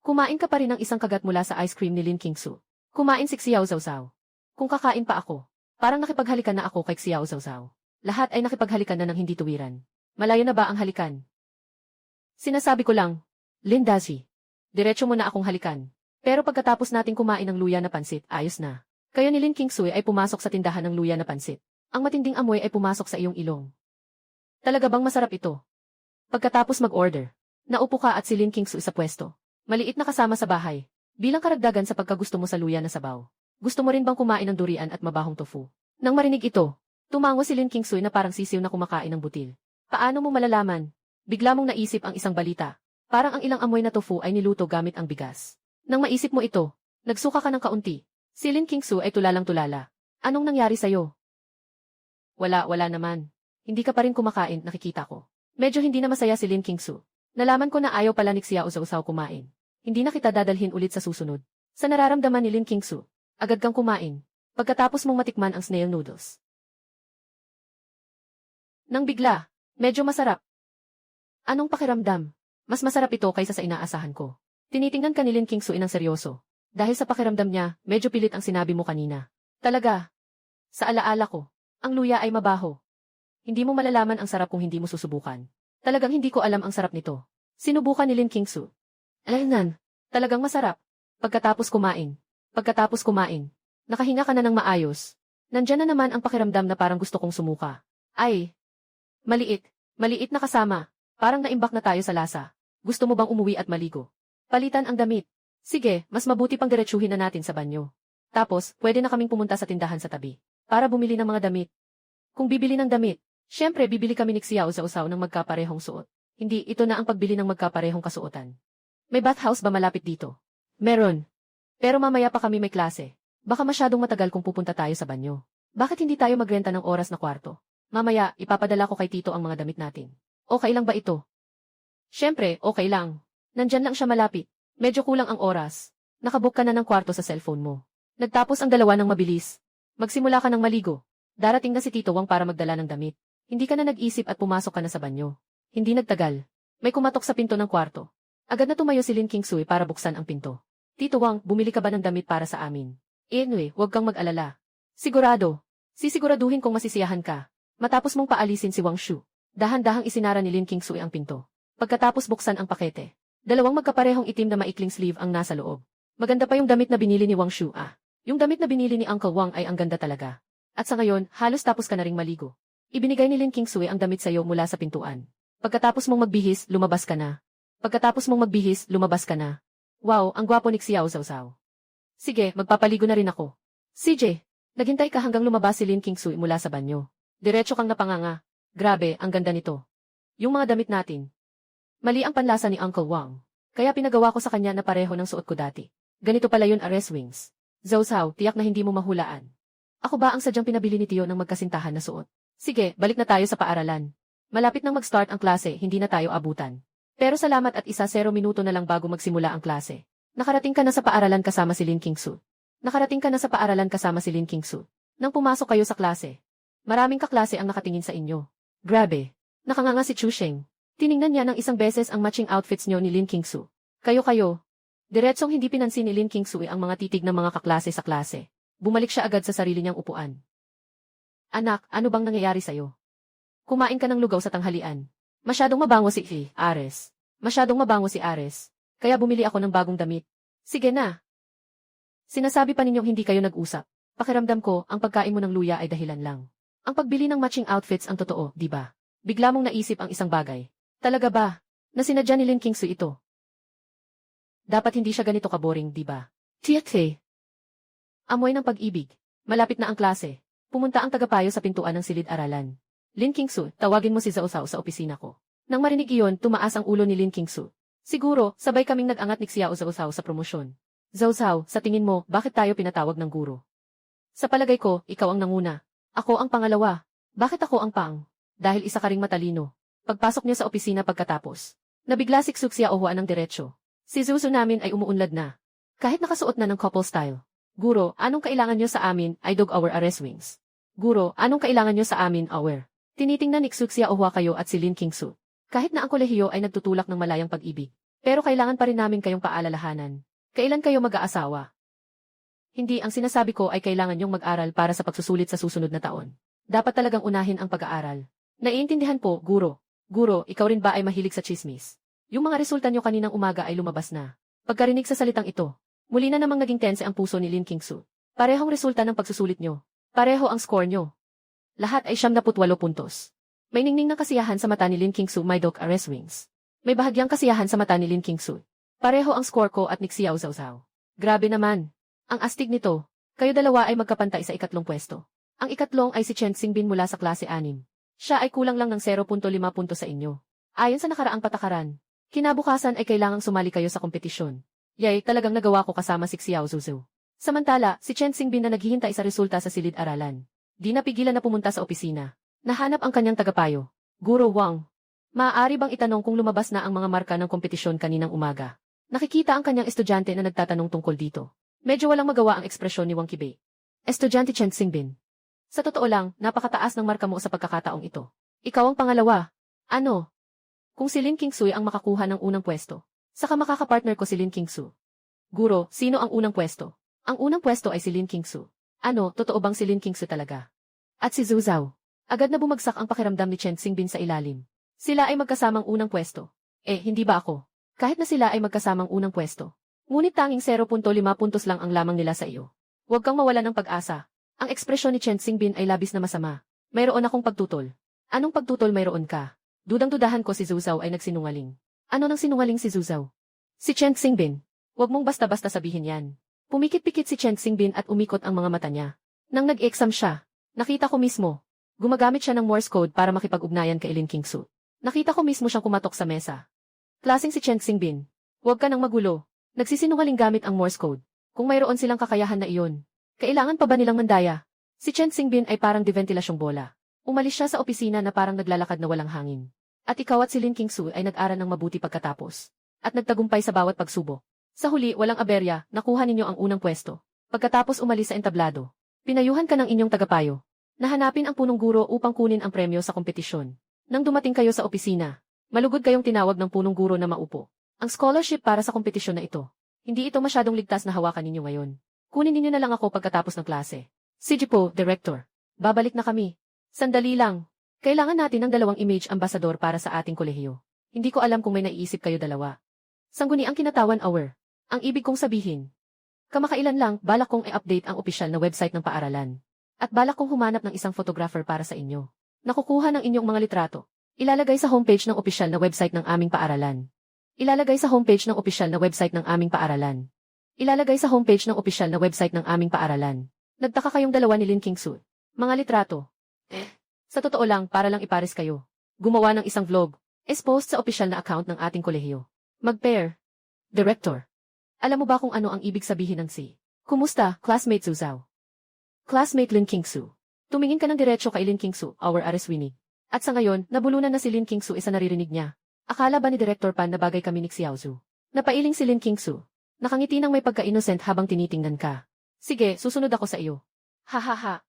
kumain ka pa rin ng isang kagat mula sa ice cream ni Lin Qingsui. Kumain si Xiao Zhaozhao. Kung kakain pa ako, parang nakipaghalikan na ako kay Xiao Zhaozhao. Lahat ay nakipaghalikan na ng hindi tuwiran. Malayo na ba ang halikan? Sinasabi ko lang, Lin Daji. Diretso mo na akong halikan. Pero pagkatapos nating kumain ng luya na pansit, ayos na. Kayo ni Lin Qingsui ay pumasok sa tindahan ng luya na pansit. Ang matinding amoy ay pumasok sa iyong ilong. Talaga bang masarap ito? Pagkatapos mag-order, naupo ka at si Lin Qingsui sa pwesto. Maliit na kasama sa bahay. Bilang karagdagan sa pagkagusto mo sa luya na sabaw. Gusto mo rin bang kumain ng durian at mabahong tofu? Nang marinig ito, tumango si Lin Qingsui na parang sisiw na kumakain ng butil. Paano mo malalaman? Bigla mong naisip ang isang balita. Parang ang ilang amoy na tofu ay niluto gamit ang bigas. Nang maisip mo ito, nagsuka ka ng kaunti. Si Lin Qingsui ay tulalang-tulala. Anong nangyari sa'yo? Wala naman. Hindi ka pa rin kumakain, nakikita ko. Medyo hindi na masaya si Lin Qingsui. Nalaman ko na ayaw pala ni Xiao Zhaozhao kumain. Hindi na kita dadalhin ulit sa susunod. Sa nararamdaman ni Lin Qingsui, agad kang kumain. Pagkatapos mong matikman ang snail noodles. Nang bigla, medyo masarap. Anong pakiramdam? Mas masarap ito kaysa sa inaasahan ko. Tinitingnan ka ni Lin Qingsui ng seryoso. Dahil sa pakiramdam niya, medyo pilit ang sinabi mo kanina. Talaga. Sa alaala ko, ang luya ay mabaho. Hindi mo malalaman ang sarap kung hindi mo susubukan. Talagang hindi ko alam ang sarap nito. Sinubukan ni Lin Qingsui. Alaynan, talagang masarap. Pagkatapos kumain, nakahinga ka na ng maayos. Nandyan na naman ang pakiramdam na parang gusto kong sumuka. Ay, maliit na kasama. Parang naimbak na tayo sa lasa. Gusto mo bang umuwi at maligo? Palitan ang damit. Sige, mas mabuti pang diretsuhin na natin sa banyo. Tapos, pwede na kaming pumunta sa tindahan sa tabi. Para bumili ng mga damit. Kung bibili ng damit, syempre bibili kami ni Xiao Zhaozhao ng magkaparehong suot. Hindi, ito na ang pagbili ng magkaparehong kasuotan. May bathhouse ba malapit dito? Meron. Pero mamaya pa kami may klase. Baka masyadong matagal kung pupunta tayo sa banyo. Bakit hindi tayo magrenta ng oras na kwarto? Mamaya, ipapadala ko kay Tito ang mga damit natin. Okay lang ba ito? Syempre, okay lang. Nandyan lang siya malapit. Medyo kulang ang oras. Nakabook ka na ng kwarto sa cellphone mo. Nagtapos ang dalawa ng mabilis. Magsimula ka ng maligo. Darating na si Tito Wang para magdala ng damit. Hindi ka na nag-isip at pumasok ka na sa banyo. Hindi nagtagal. May kumatok sa pinto ng kwarto. Agad na tumayo si Lin Qingsui para buksan ang pinto. Tito Wang, bumili ka ba ng damit para sa amin? Anyway, huwag kang mag-alala. Sigurado. Sisiguraduhin kong masisiyahan ka. Matapos mong paalisin si Wang Shu. Dahan-dahang isinara ni Lin Kingsui ang pinto. Pagkatapos buksan ang pakete. Dalawang magkaparehong itim na maikling sleeve ang nasa loob. Maganda pa yung damit na binili ni Wang Shu. Yung damit na binili ni Uncle Wang ay ang ganda talaga. At sa ngayon, halos tapos ka na ring maligo. Ibinigay ni Lin Kingsui ang damit sa'yo mula sa pintuan. Pagkatapos mong magbihis, lumabas ka na. Pagkatapos mong magbihis, lumabas ka na. Wow, ang gwapo ni Xiao Zhao Zhao. Sige, magpapaligo na rin ako. CJ, naghintay ka hanggang lumabas si Lin Kingsui mula sa banyo. Diretso kang napanganga. Grabe, ang ganda nito. Yung mga damit natin. Mali ang panlasa ni Uncle Wang. Kaya pinagawa ko sa kanya na pareho ng suot ko dati. Ganito pala yun, Ares Wings. Zhao Zhao, tiyak na hindi mo mahulaan. Ako ba ang sadyang pinabili ni Tio ng magkasintahan na suot? Sige, balik na tayo sa paaralan. Malapit nang mag-start ang klase, hindi na tayo abutan. Pero salamat at 0 minuto na lang bago magsimula ang klase. Nakarating ka na sa paaralan kasama si Lin Kingsu. Nakarating ka na sa paaralan kasama si Lin Kingsu. Nang pumasok kayo sa klase. Maraming kaklase ang nakatingin sa inyo. Grabe. Nakanganga si Chu Sheng. Tiningnan niya ng isang beses ang matching outfits niyo ni Lin Kingsu. Kayo. Diretsong hindi pinansin ni Lin Kingsu ang mga titig ng mga kaklase sa klase. Bumalik siya agad sa sarili niyang upuan. Anak, ano bang nangyayari sa'yo? Kumain ka ng lugaw sa tanghalian. Masyadong mabango si Ares. Masyadong mabango si Ares. Kaya bumili ako ng bagong damit. Sige na. Sinasabi pa ninyong hindi kayo nag-usap. Pakiramdam ko, ang pagkain mo ng luya ay dahilan lang. Ang pagbili ng matching outfits ang totoo, di ba? Bigla mong naisip ang isang bagay. Talaga ba? Na sinadya ni Lin Kingsu ito. Dapat hindi siya ganito kaboring, di ba? Tiyak. Amoy ng pag-ibig. Malapit na ang klase. Pumunta ang tagapayo sa pintuan ng silid-aralan. Lin Kingsu, tawagin mo si Zhao Zhao sa opisina ko. Nang marinig iyon, tumaas ang ulo ni Lin Kingsu. Siguro, sabay kaming nag-angat ni Xiao Zhao Zhao sa promosyon. Zhao Zhao, sa tingin mo, bakit tayo pinatawag ng guro? Sa palagay ko, ikaw ang nanguna. Ako ang pangalawa. Bakit ako ang pang? Dahil isa ka ring matalino. Pagpasok niya sa opisina pagkatapos. Nabigla si Xuxia Ohua ng diretsyo. Si Zuzu namin ay umuunlad na. Kahit nakasuot na ng couple style. Guro, anong kailangan niyo sa amin, I dog our Ares Wings. Guro, anong kailangan niyo sa amin, our? Tinitingnan ni Xuxia Ohua kayo at si Lin Kingsu. Kahit na ang kolehiyo ay nagtutulak ng malayang pag-ibig. Pero kailangan pa rin namin kayong paalalahanan. Kailan kayo mag-aasawa? Hindi, ang sinasabi ko ay kailangan niyong mag-aral para sa pagsusulit sa susunod na taon. Dapat talagang unahin ang pag-aaral. Naiintindihan po, Guro. Guro, ikaw rin ba ay mahilig sa chismis? Yung mga resulta niyo kaninang umaga ay lumabas na. Pagkarinig sa salitang ito, muli na namang naging tense ang puso ni Lin Kingsu. Parehong resulta ng pagsusulit niyo. Pareho ang score niyo. Lahat ay 78 puntos. May ningning na kasiyahan sa mata ni Lin Kingsu, my dog Ares Wings. May bahagyang kasiyahan sa mata ni Lin Kingsu. Pareho ang score ko at ni Xiao Zhao Zhao. Grabe naman. Ang astig nito. Kayo dalawa ay magkapantay sa ikatlong pwesto. Ang ikatlong ay si Chen Xingbin mula sa klase 6. Siya ay kulang lang ng 0.5 puntos sa inyo. Ayon sa nakaraang patakaran, kinabukasan ay kailangang sumali kayo sa kompetisyon. Yay, talagang nagawa ko kasama si Xiao Zuzu. Samantala, si Chen Xingbin na naghihintay sa resulta sa silid-aralan. Di napigilan na pumunta sa opisina. Nahanap ang kanyang tagapayo. Guro Wang. Maaari bang itanong kung lumabas na ang mga marka ng kompetisyon kaninang umaga? Nakikita ang kanyang estudyante na nagtatanong tungkol dito. Medyo walang magawa ang ekspresyon ni Wang Qibei. Estudyante Chen Xingbin. Sa totoo lang, napakataas ng marka mo sa pagkakataong ito. Ikaw ang pangalawa. Ano? Kung si Lin Kingsu ang makakuha ng unang pwesto, saka makakapartner ko si Lin Kingsu. Guro, sino ang unang pwesto? Ang unang pwesto ay si Lin Kingsu. Ano, totoo bang si Lin Kingsu talaga? At si Zhu Zhao. Agad na bumagsak ang pakiramdam ni Chen Xingbin sa ilalim. Sila ay magkasamang unang pwesto. Hindi ba ako? Kahit na sila ay magkasamang unang pwesto. Ngunit tanging 0.5 puntos lang ang lamang nila sa iyo. Huwag kang mawala ng pag-asa. Ang ekspresyon ni Chen Xingbin ay labis na masama. Mayroon akong pagtutol. Anong pagtutol mayroon ka? Dudang-dudahan ko si Zhu Zhao ay nagsinungaling. Ano nang sinungaling si Zhu Zhao? Si Chen Xingbin. Huwag mong basta-basta sabihin yan. Pumikit-pikit si Chen Xingbin at umikot ang mga mata niya. Nang nag-exam siya, nakita ko mismo. Gumagamit siya ng Morse code para makipag-ugnayan kay Lin Kingsu. Nakita ko mismo siyang kumatok sa mesa. Klaseng si Chen Xingbin. Huwag ka nang magulo. Nagsisinungaling gamit ang Morse code. Kung mayroon silang kakayahan na iyon, kailangan pa ba nilang mandaya? Si Chen Xingbin ay parang diventilasyong bola. Umalis siya sa opisina na parang naglalakad na walang hangin. At ikaw at si Lin Kingsu ay nag-aral ng mabuti pagkatapos. At nagtagumpay sa bawat pagsubok. Sa huli, walang aberya, nakuha ninyo ang unang pwesto. Pagkatapos umalis sa entablado, pinayuhan ka ng inyong tagapayo. Nahanapin ang punong guro upang kunin ang premyo sa kompetisyon. Nang dumating kayo sa opisina, malugod kayong tinawag ng punong guro na maupo. Ang scholarship para sa kompetisyon na ito. Hindi ito masyadong ligtas na hawakan ninyo ngayon. Kunin ninyo na lang ako pagkatapos ng klase. Si Jipo, Director. Babalik na kami. Sandali lang. Kailangan natin ng 2 image ambassador para sa ating kolehiyo. Hindi ko alam kung may naiisip kayo dalawa. Sangguni ang kinatawan hour. Ang ibig kong sabihin. Kamakailan lang, balak kong i-update ang opisyal na website ng paaralan. At balak kong humanap ng isang photographer para sa inyo. Nakukuha ng inyong mga litrato. Ilalagay sa homepage ng opisyal na website ng aming paaralan. Ilalagay sa homepage ng opisyal na website ng aming paaralan. Ilalagay sa homepage ng opisyal na website ng aming paaralan. Nagtaka kayong dalawa ni Lin Kingsu. Mga litrato. Sa totoo lang, para lang ipares kayo. Gumawa ng isang vlog. Post sa opisyal na account ng ating kolehiyo. Mag-pair. Director. Alam mo ba kung ano ang ibig sabihin ng si? Kumusta, classmate Zhu Zhao? Classmate Lin Kingsu. Tumingin ka ng diretso kay Lin Kingsu, our areswini. At sa ngayon, nabulunan na si Lin Kingsu isa naririnig niya. Akala ba ni Director Pan na bagay kami ni Xiaozu? Napailing si Lin Kingsu. Nakangiti ng may pagka-innocent habang tinitingnan ka. Sige, susunod ako sa iyo. Hahaha.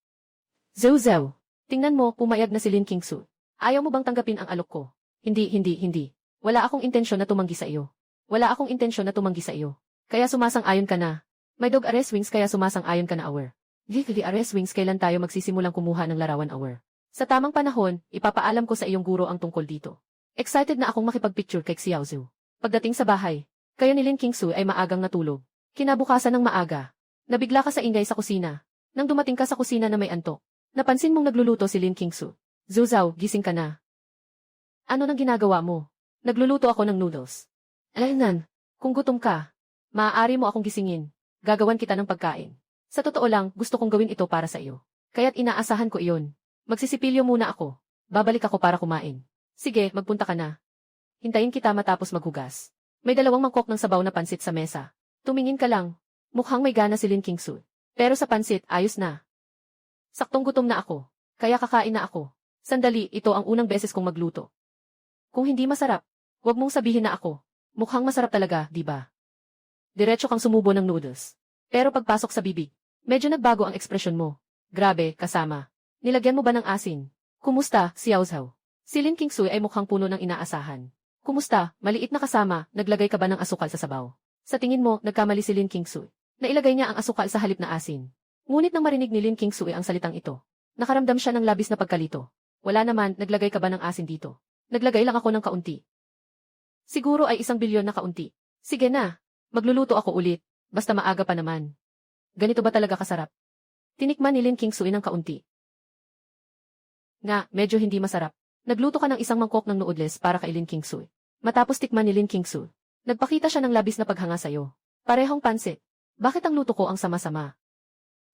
Zhu Zhao. Tingnan mo, pumayag na si Lin Kingsu. Ayaw mo bang tanggapin ang alok ko? Hindi. Wala akong intensyon na tumanggi sa iyo. Wala akong intensyon na tumanggi sa iyo. Kaya sumasang-ayon ka na. May dog arrest wings kaya sumasang-ayon ka na hour. Gigli arrest wings kailan tayo magsisimulang kumuha ng larawan hour. Sa tamang panahon, ipapaalam ko sa iyong guro ang tungkol dito. Excited na akong makipagpicture kay Xiaozu. Pagdating sa bahay, kayo ni Lin Kingsu ay maagang natulog. Kinabukasan ng maaga. Nabigla ka sa ingay sa kusina. Nang dumating ka sa kusina na may antok, napansin mong nagluluto si Lin Kingsu. Zhu Zhao, gising ka na. Ano nang ginagawa mo? Nagluluto ako ng noodles. Alaynan, kung gutom ka, maaari mo akong gisingin. Gagawan kita ng pagkain. Sa totoo lang, gusto kong gawin ito para sa iyo. Kaya't inaasahan ko iyon. Magsisipilyo muna ako. Babalik ako para kumain. Sige, magpunta ka na. Hintayin kita matapos maghugas. May 2 mangkok ng sabaw na pansit sa mesa. Tumingin ka lang. Mukhang may gana si Lin Kingsu. Pero sa pansit, ayos na. Saktong gutom na ako. Kaya kakain na ako. Sandali, ito ang unang beses kong magluto. Kung hindi masarap, huwag mong sabihin na ako. Mukhang masarap talaga, di ba? Diretso kang sumubo ng noodles. Pero pagpasok sa bibig, medyo nagbago ang ekspresyon mo. Grabe, kasama. Nilagyan mo ba ng asin? Kumusta, Xiaozu? Si Lin Kingsu ay mukhang puno ng inaasahan. Kumusta, maliit na kasama, naglagay ka ba ng asukal sa sabaw? Sa tingin mo, nagkamali si Lin Kingsu. Nailagay niya ang asukal sa halip na asin. Ngunit nang marinig ni Lin Kingsu ang salitang ito, nakaramdam siya ng labis na pagkalito. Wala naman, naglagay ka ba ng asin dito? Naglagay lang ako ng kaunti. Siguro ay 1 bilyon na kaunti. Sige na, magluluto ako ulit, basta maaga pa naman. Ganito ba talaga kasarap? Tinikman ni Lin Kingsu ng kaunti. Nga, medyo hindi masarap. Nagluto ka ng 1 mangkok ng noodles para kay Lin Kingsu. Matapos tikman ni Lin Kingsu, nagpakita siya ng labis na paghanga sa'yo. Parehong pansit. Bakit ang luto ko ang sama-sama?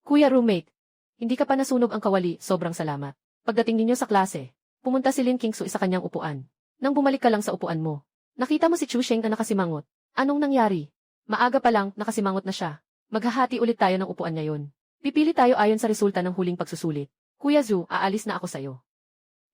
Kuya roommate, hindi ka pa nasunog ang kawali, sobrang salamat. Pagdating ninyo sa klase, pumunta si Lin Kingsu sa kanyang upuan. Nang bumalik ka lang sa upuan mo, nakita mo si Chu Sheng na nakasimangot. Anong nangyari? Maaga pa lang, nakasimangot na siya. Maghahati ulit tayo ng upuan ngayon. Pipili tayo ayon sa resulta ng huling pagsusulit. Kuya Zhu, aalis na ako sa'yo.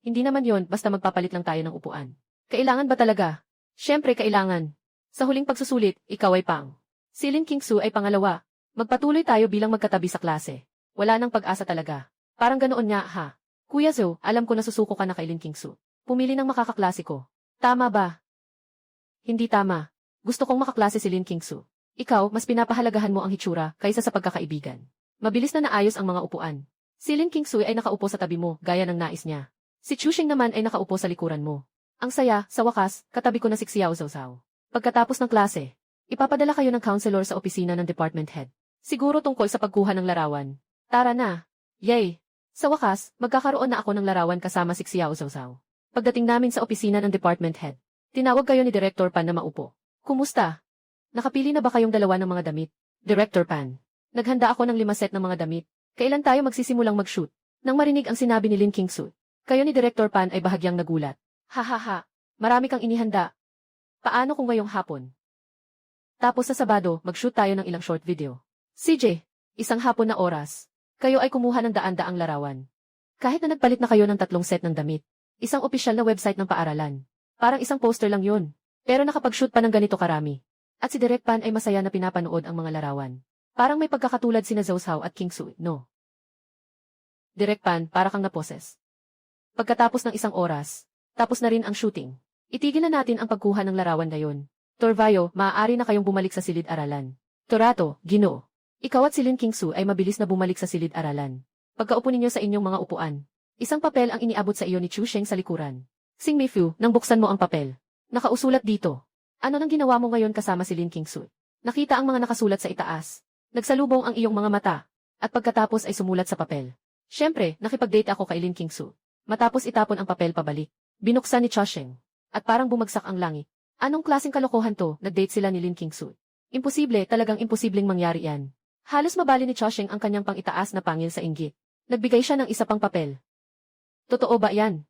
Hindi naman yon, basta magpapalit lang tayo ng upuan. Kailangan ba talaga? Siyempre kailangan. Sa huling pagsusulit, ikaw ay pang. Si Lin Kingsu ay pangalawa. Magpatuloy tayo bilang magkatabi sa klase. Wala nang pag-asa talaga. Parang ganoon nga, ha? Kuya Zhu, alam ko nasusuko ka na kay Lin Kingsu. Pumili ng makakaklase ko. Tama ba? Hindi tama. Gusto kong makaklase si Lin Kingsu. Ikaw, mas pinapahalagahan mo ang hitsura kaysa sa pagkakaibigan. Mabilis na naayos ang mga upuan. Si Lin Kingsu ay nakaupo sa tabi mo, gaya ng nais niya. Si Chu Sheng naman ay nakaupo sa likuran mo. Ang saya, sa wakas, katabi ko na si Xiaozu. Pagkatapos ng klase, ipapadala kayo ng counselor sa opisina ng department head. Siguro tungkol sa pagkuha ng larawan. Tara na. Yay! Sa wakas, magkakaroon na ako ng larawan kasama si Xiaozu. Pagdating namin sa opisina ng department head, tinawag kayo ni Director Pan na maupo. Kumusta? Nakapili na ba kayong dalawa ng mga damit? Director Pan. Naghanda ako ng 5 set ng mga damit. Kailan tayo magsisimulang mag-shoot? Nang marinig ang sinabi ni Lin Kingsu, kayo ni Director Pan ay bahagyang nagulat. Hahaha, marami kang inihanda. Paano kung ngayong hapon? Tapos sa Sabado, mag-shoot tayo ng ilang short video. CJ, 1 hapon na oras. Kayo ay kumuha ng daan-daang larawan. Kahit na nagpalit na kayo ng 3 set ng damit. 1 opisyal na website ng paaralan. Parang 1 poster lang yun. Pero nakapag-shoot pa ng ganito karami. At si Direk Pan ay masaya na pinapanood ang mga larawan. Parang may pagkakatulad sina Zhou Zhao at Kingsu, no? Direk Pan, para kang naposes. Pagkatapos ng 1 oras, tapos na rin ang shooting. Itigil na natin ang pagkuha ng larawan ngayon. Torvayo, maaari na kayong bumalik sa silid-aralan. Torato, Ginoo. Ikaw at si Lin Kingsu ay mabilis na bumalik sa silid-aralan. Pagkaupo ninyo sa inyong mga upuan, Isang papel ang iniabot sa iyo ni Chu Sheng sa likuran. Sing Meifu, nang buksan mo ang papel. Nakausulat dito. Ano nang ginawa mo ngayon kasama si Lin Qingsu? Nakita ang mga nakasulat sa itaas. Nagsalubong ang iyong mga mata. At pagkatapos ay sumulat sa papel. Siyempre, nakipag-date ako kay Lin Qingsu. Matapos itapon ang papel pabalik. Binuksan ni Chu Sheng. At parang bumagsak ang langit. Anong klaseng kalokohan to? Nag-date sila ni Lin Qingsu. Imposible, talagang imposibleng mangyari yan. Halos mabali ni Chu Sheng ang kanyang pang-itaas na pangil sa inggit. Nagbigay siya ng isa pang papel. Totoo ba yan?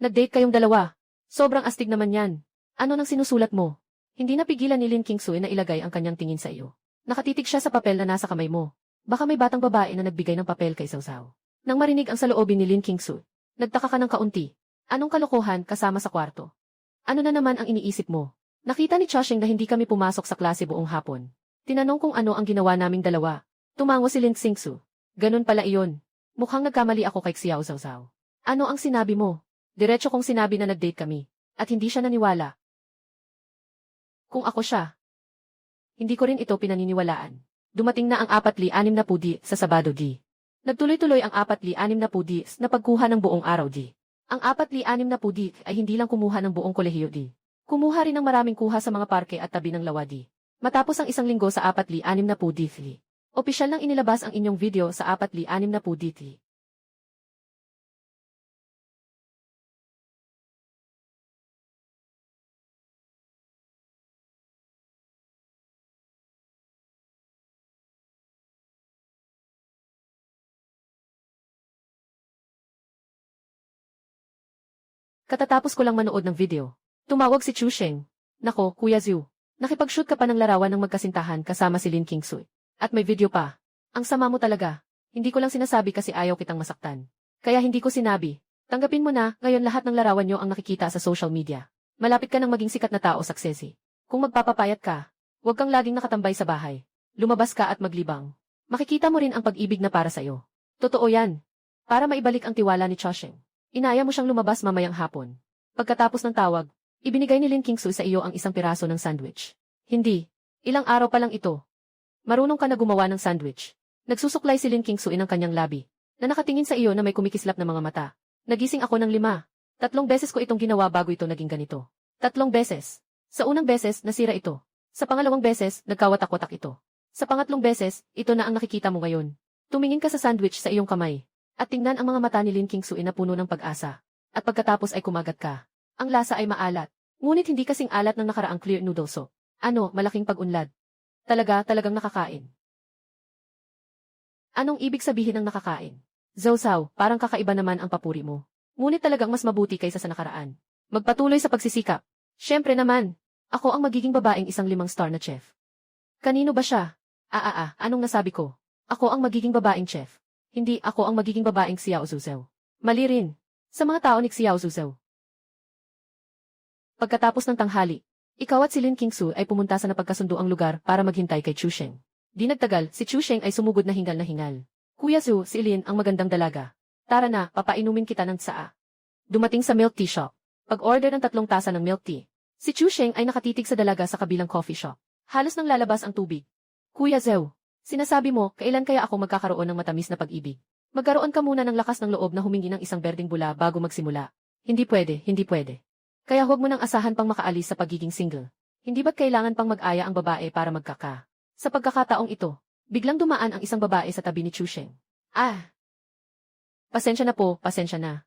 Nag-date kayong dalawa. Sobrang astig naman yan. Ano nang sinusulat mo? Hindi napigilan ni Lin Qingsu na ilagay ang kanyang tingin sa iyo. Nakatitig siya sa papel na nasa kamay mo. Baka may batang babae na nagbigay ng papel kay Zawzaw. Nang marinig ang saloobin ni Lin Qingsu, nagtaka ka ng kaunti. Anong kalokohan kasama sa kwarto? Ano na naman ang iniisip mo? Nakita ni Chu Sheng na hindi kami pumasok sa klase buong hapon. Tinanong kung ano ang ginawa naming dalawa. Tumango si Lin Qingsu. Ganun pala iyon. Mukhang nagkamali ako kay Xiao Zawzaw. Ano ang sinabi mo? Diretso kong sinabi na nag-date kami. At hindi siya naniwala. Kung ako siya, hindi ko rin ito pinaniniwalaan. Dumating na ang 4-6 na pudi sa Sabado di. Nagtuloy-tuloy ang 4-6 na pudi na pagkuha ng buong araw di. Ang 4-6 na pudi ay hindi lang kumuha ng buong kolehiyo di. Kumuha rin ng maraming kuha sa mga parke at tabi ng lawa di. Matapos ang isang linggo sa 4-6 na pudi di. Opisyal nang inilabas ang inyong video sa 4-6 na pudi di. Katatapos ko lang manood ng video. Tumawag si Chu Sheng. Nako, Kuya Zhu. Nakipag-shoot ka pa ng larawan ng magkasintahan kasama si Lin Qingsu. At may video pa. Ang sama mo talaga. Hindi ko lang sinasabi kasi ayaw kitang masaktan. Kaya hindi ko sinabi. Tanggapin mo na, ngayon lahat ng larawan nyo ang nakikita sa social media. Malapit ka ng maging sikat na tao successy. Kung magpapapayat ka, huwag kang laging nakatambay sa bahay. Lumabas ka at maglibang. Makikita mo rin ang pag-ibig na para sa'yo. Totoo yan. Para maibalik ang tiwala ni Chu Sheng. Inaya mo siyang lumabas mamayang hapon. Pagkatapos ng tawag, ibinigay ni Lin Qingsu sa iyo ang isang piraso ng sandwich. Hindi. Ilang araw pa lang ito. Marunong ka na gumawa ng sandwich. Nagsusuklay si Lin Qingsu ng kanyang labi, na nakatingin sa iyo na may kumikislap na mga mata. Nagising ako ng 5. 3 beses ko itong ginawa bago ito naging ganito. 3 beses. Sa unang beses, nasira ito. Sa pangalawang beses, nagkawatak-watak ito. Sa pangatlong beses, ito na ang nakikita mo ngayon. Tumingin ka sa sandwich sa iyong kamay. At tingnan ang mga mata ni Lin Qingsu na puno ng pag-asa. At pagkatapos ay kumagat ka. Ang lasa ay maalat. Ngunit hindi kasing alat ng nakaraang clear noodle soup. Ano, malaking pag-unlad. Talagang nakakain. Anong ibig sabihin ng nakakain? Zawzaw, parang kakaiba naman ang papuri mo. Ngunit talagang mas mabuti kaysa sa nakaraan. Magpatuloy sa pagsisikap. Siyempre naman, ako ang magiging babaeng isang 5-star na chef. Kanino ba siya? Anong nasabi ko? Ako ang magiging babaeng chef. Hindi ako ang magiging babaeng Xiao Zuzhou. Mali rin. Sa mga tao ni Xiao Zuzhou. Pagkatapos ng tanghali, ikaw at si Lin Qingsu ay pumunta sa napagkasunduang lugar para maghintay kay Chu Sheng. Di nagtagal, si Chu Sheng ay sumugod na hingal. Kuya Zhu, si Lin ang magandang dalaga. Tara na, papainumin kita ng tsaa. Dumating sa milk tea shop. Pag-order ng 3 tasa ng milk tea. Si Chu Sheng ay nakatitig sa dalaga sa kabilang coffee shop. Halos nang lalabas ang tubig. Kuya Zhu, sinasabi mo, kailan kaya ako magkakaroon ng matamis na pag-ibig? Magkaroon ka muna ng lakas ng loob na humingi ng isang berdeng bula bago magsimula. Hindi pwede. Kaya huwag mo nang asahan pang makaalis sa pagiging single. Hindi ba't kailangan pang mag-aya ang babae para magkaka? Sa pagkakataong ito, biglang dumaan ang isang babae sa tabi ni Chu Sheng. Pasensya na.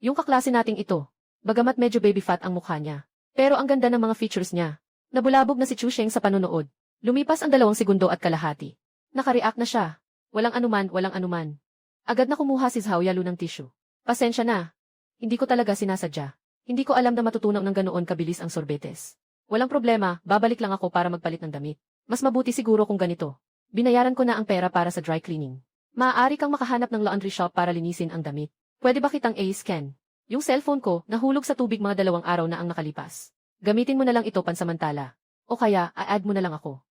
Yung kaklase nating ito, bagamat medyo baby fat ang mukha niya. Pero ang ganda ng mga features niya. Nabulabog na si Chu Sheng sa panonood. Lumipas ang 2 segundo at kalahati. Nakareact na siya. Walang anuman. Agad na kumuha si Zhao Yalu ng tissue. Pasensya na. Hindi ko talaga sinasadya. Hindi ko alam na matutunaw ng ganoon kabilis ang sorbetes. Walang problema, babalik lang ako para magpalit ng damit. Mas mabuti siguro kung ganito. Binayaran ko na ang pera para sa dry cleaning. Maaari kang makahanap ng laundry shop para linisin ang damit. Pwede ba kitang i-scan? Yung cellphone ko, nahulog sa tubig mga 2 araw na ang nakalipas. Gamitin mo na lang ito pansamantala. O kaya, a-add mo na lang ako.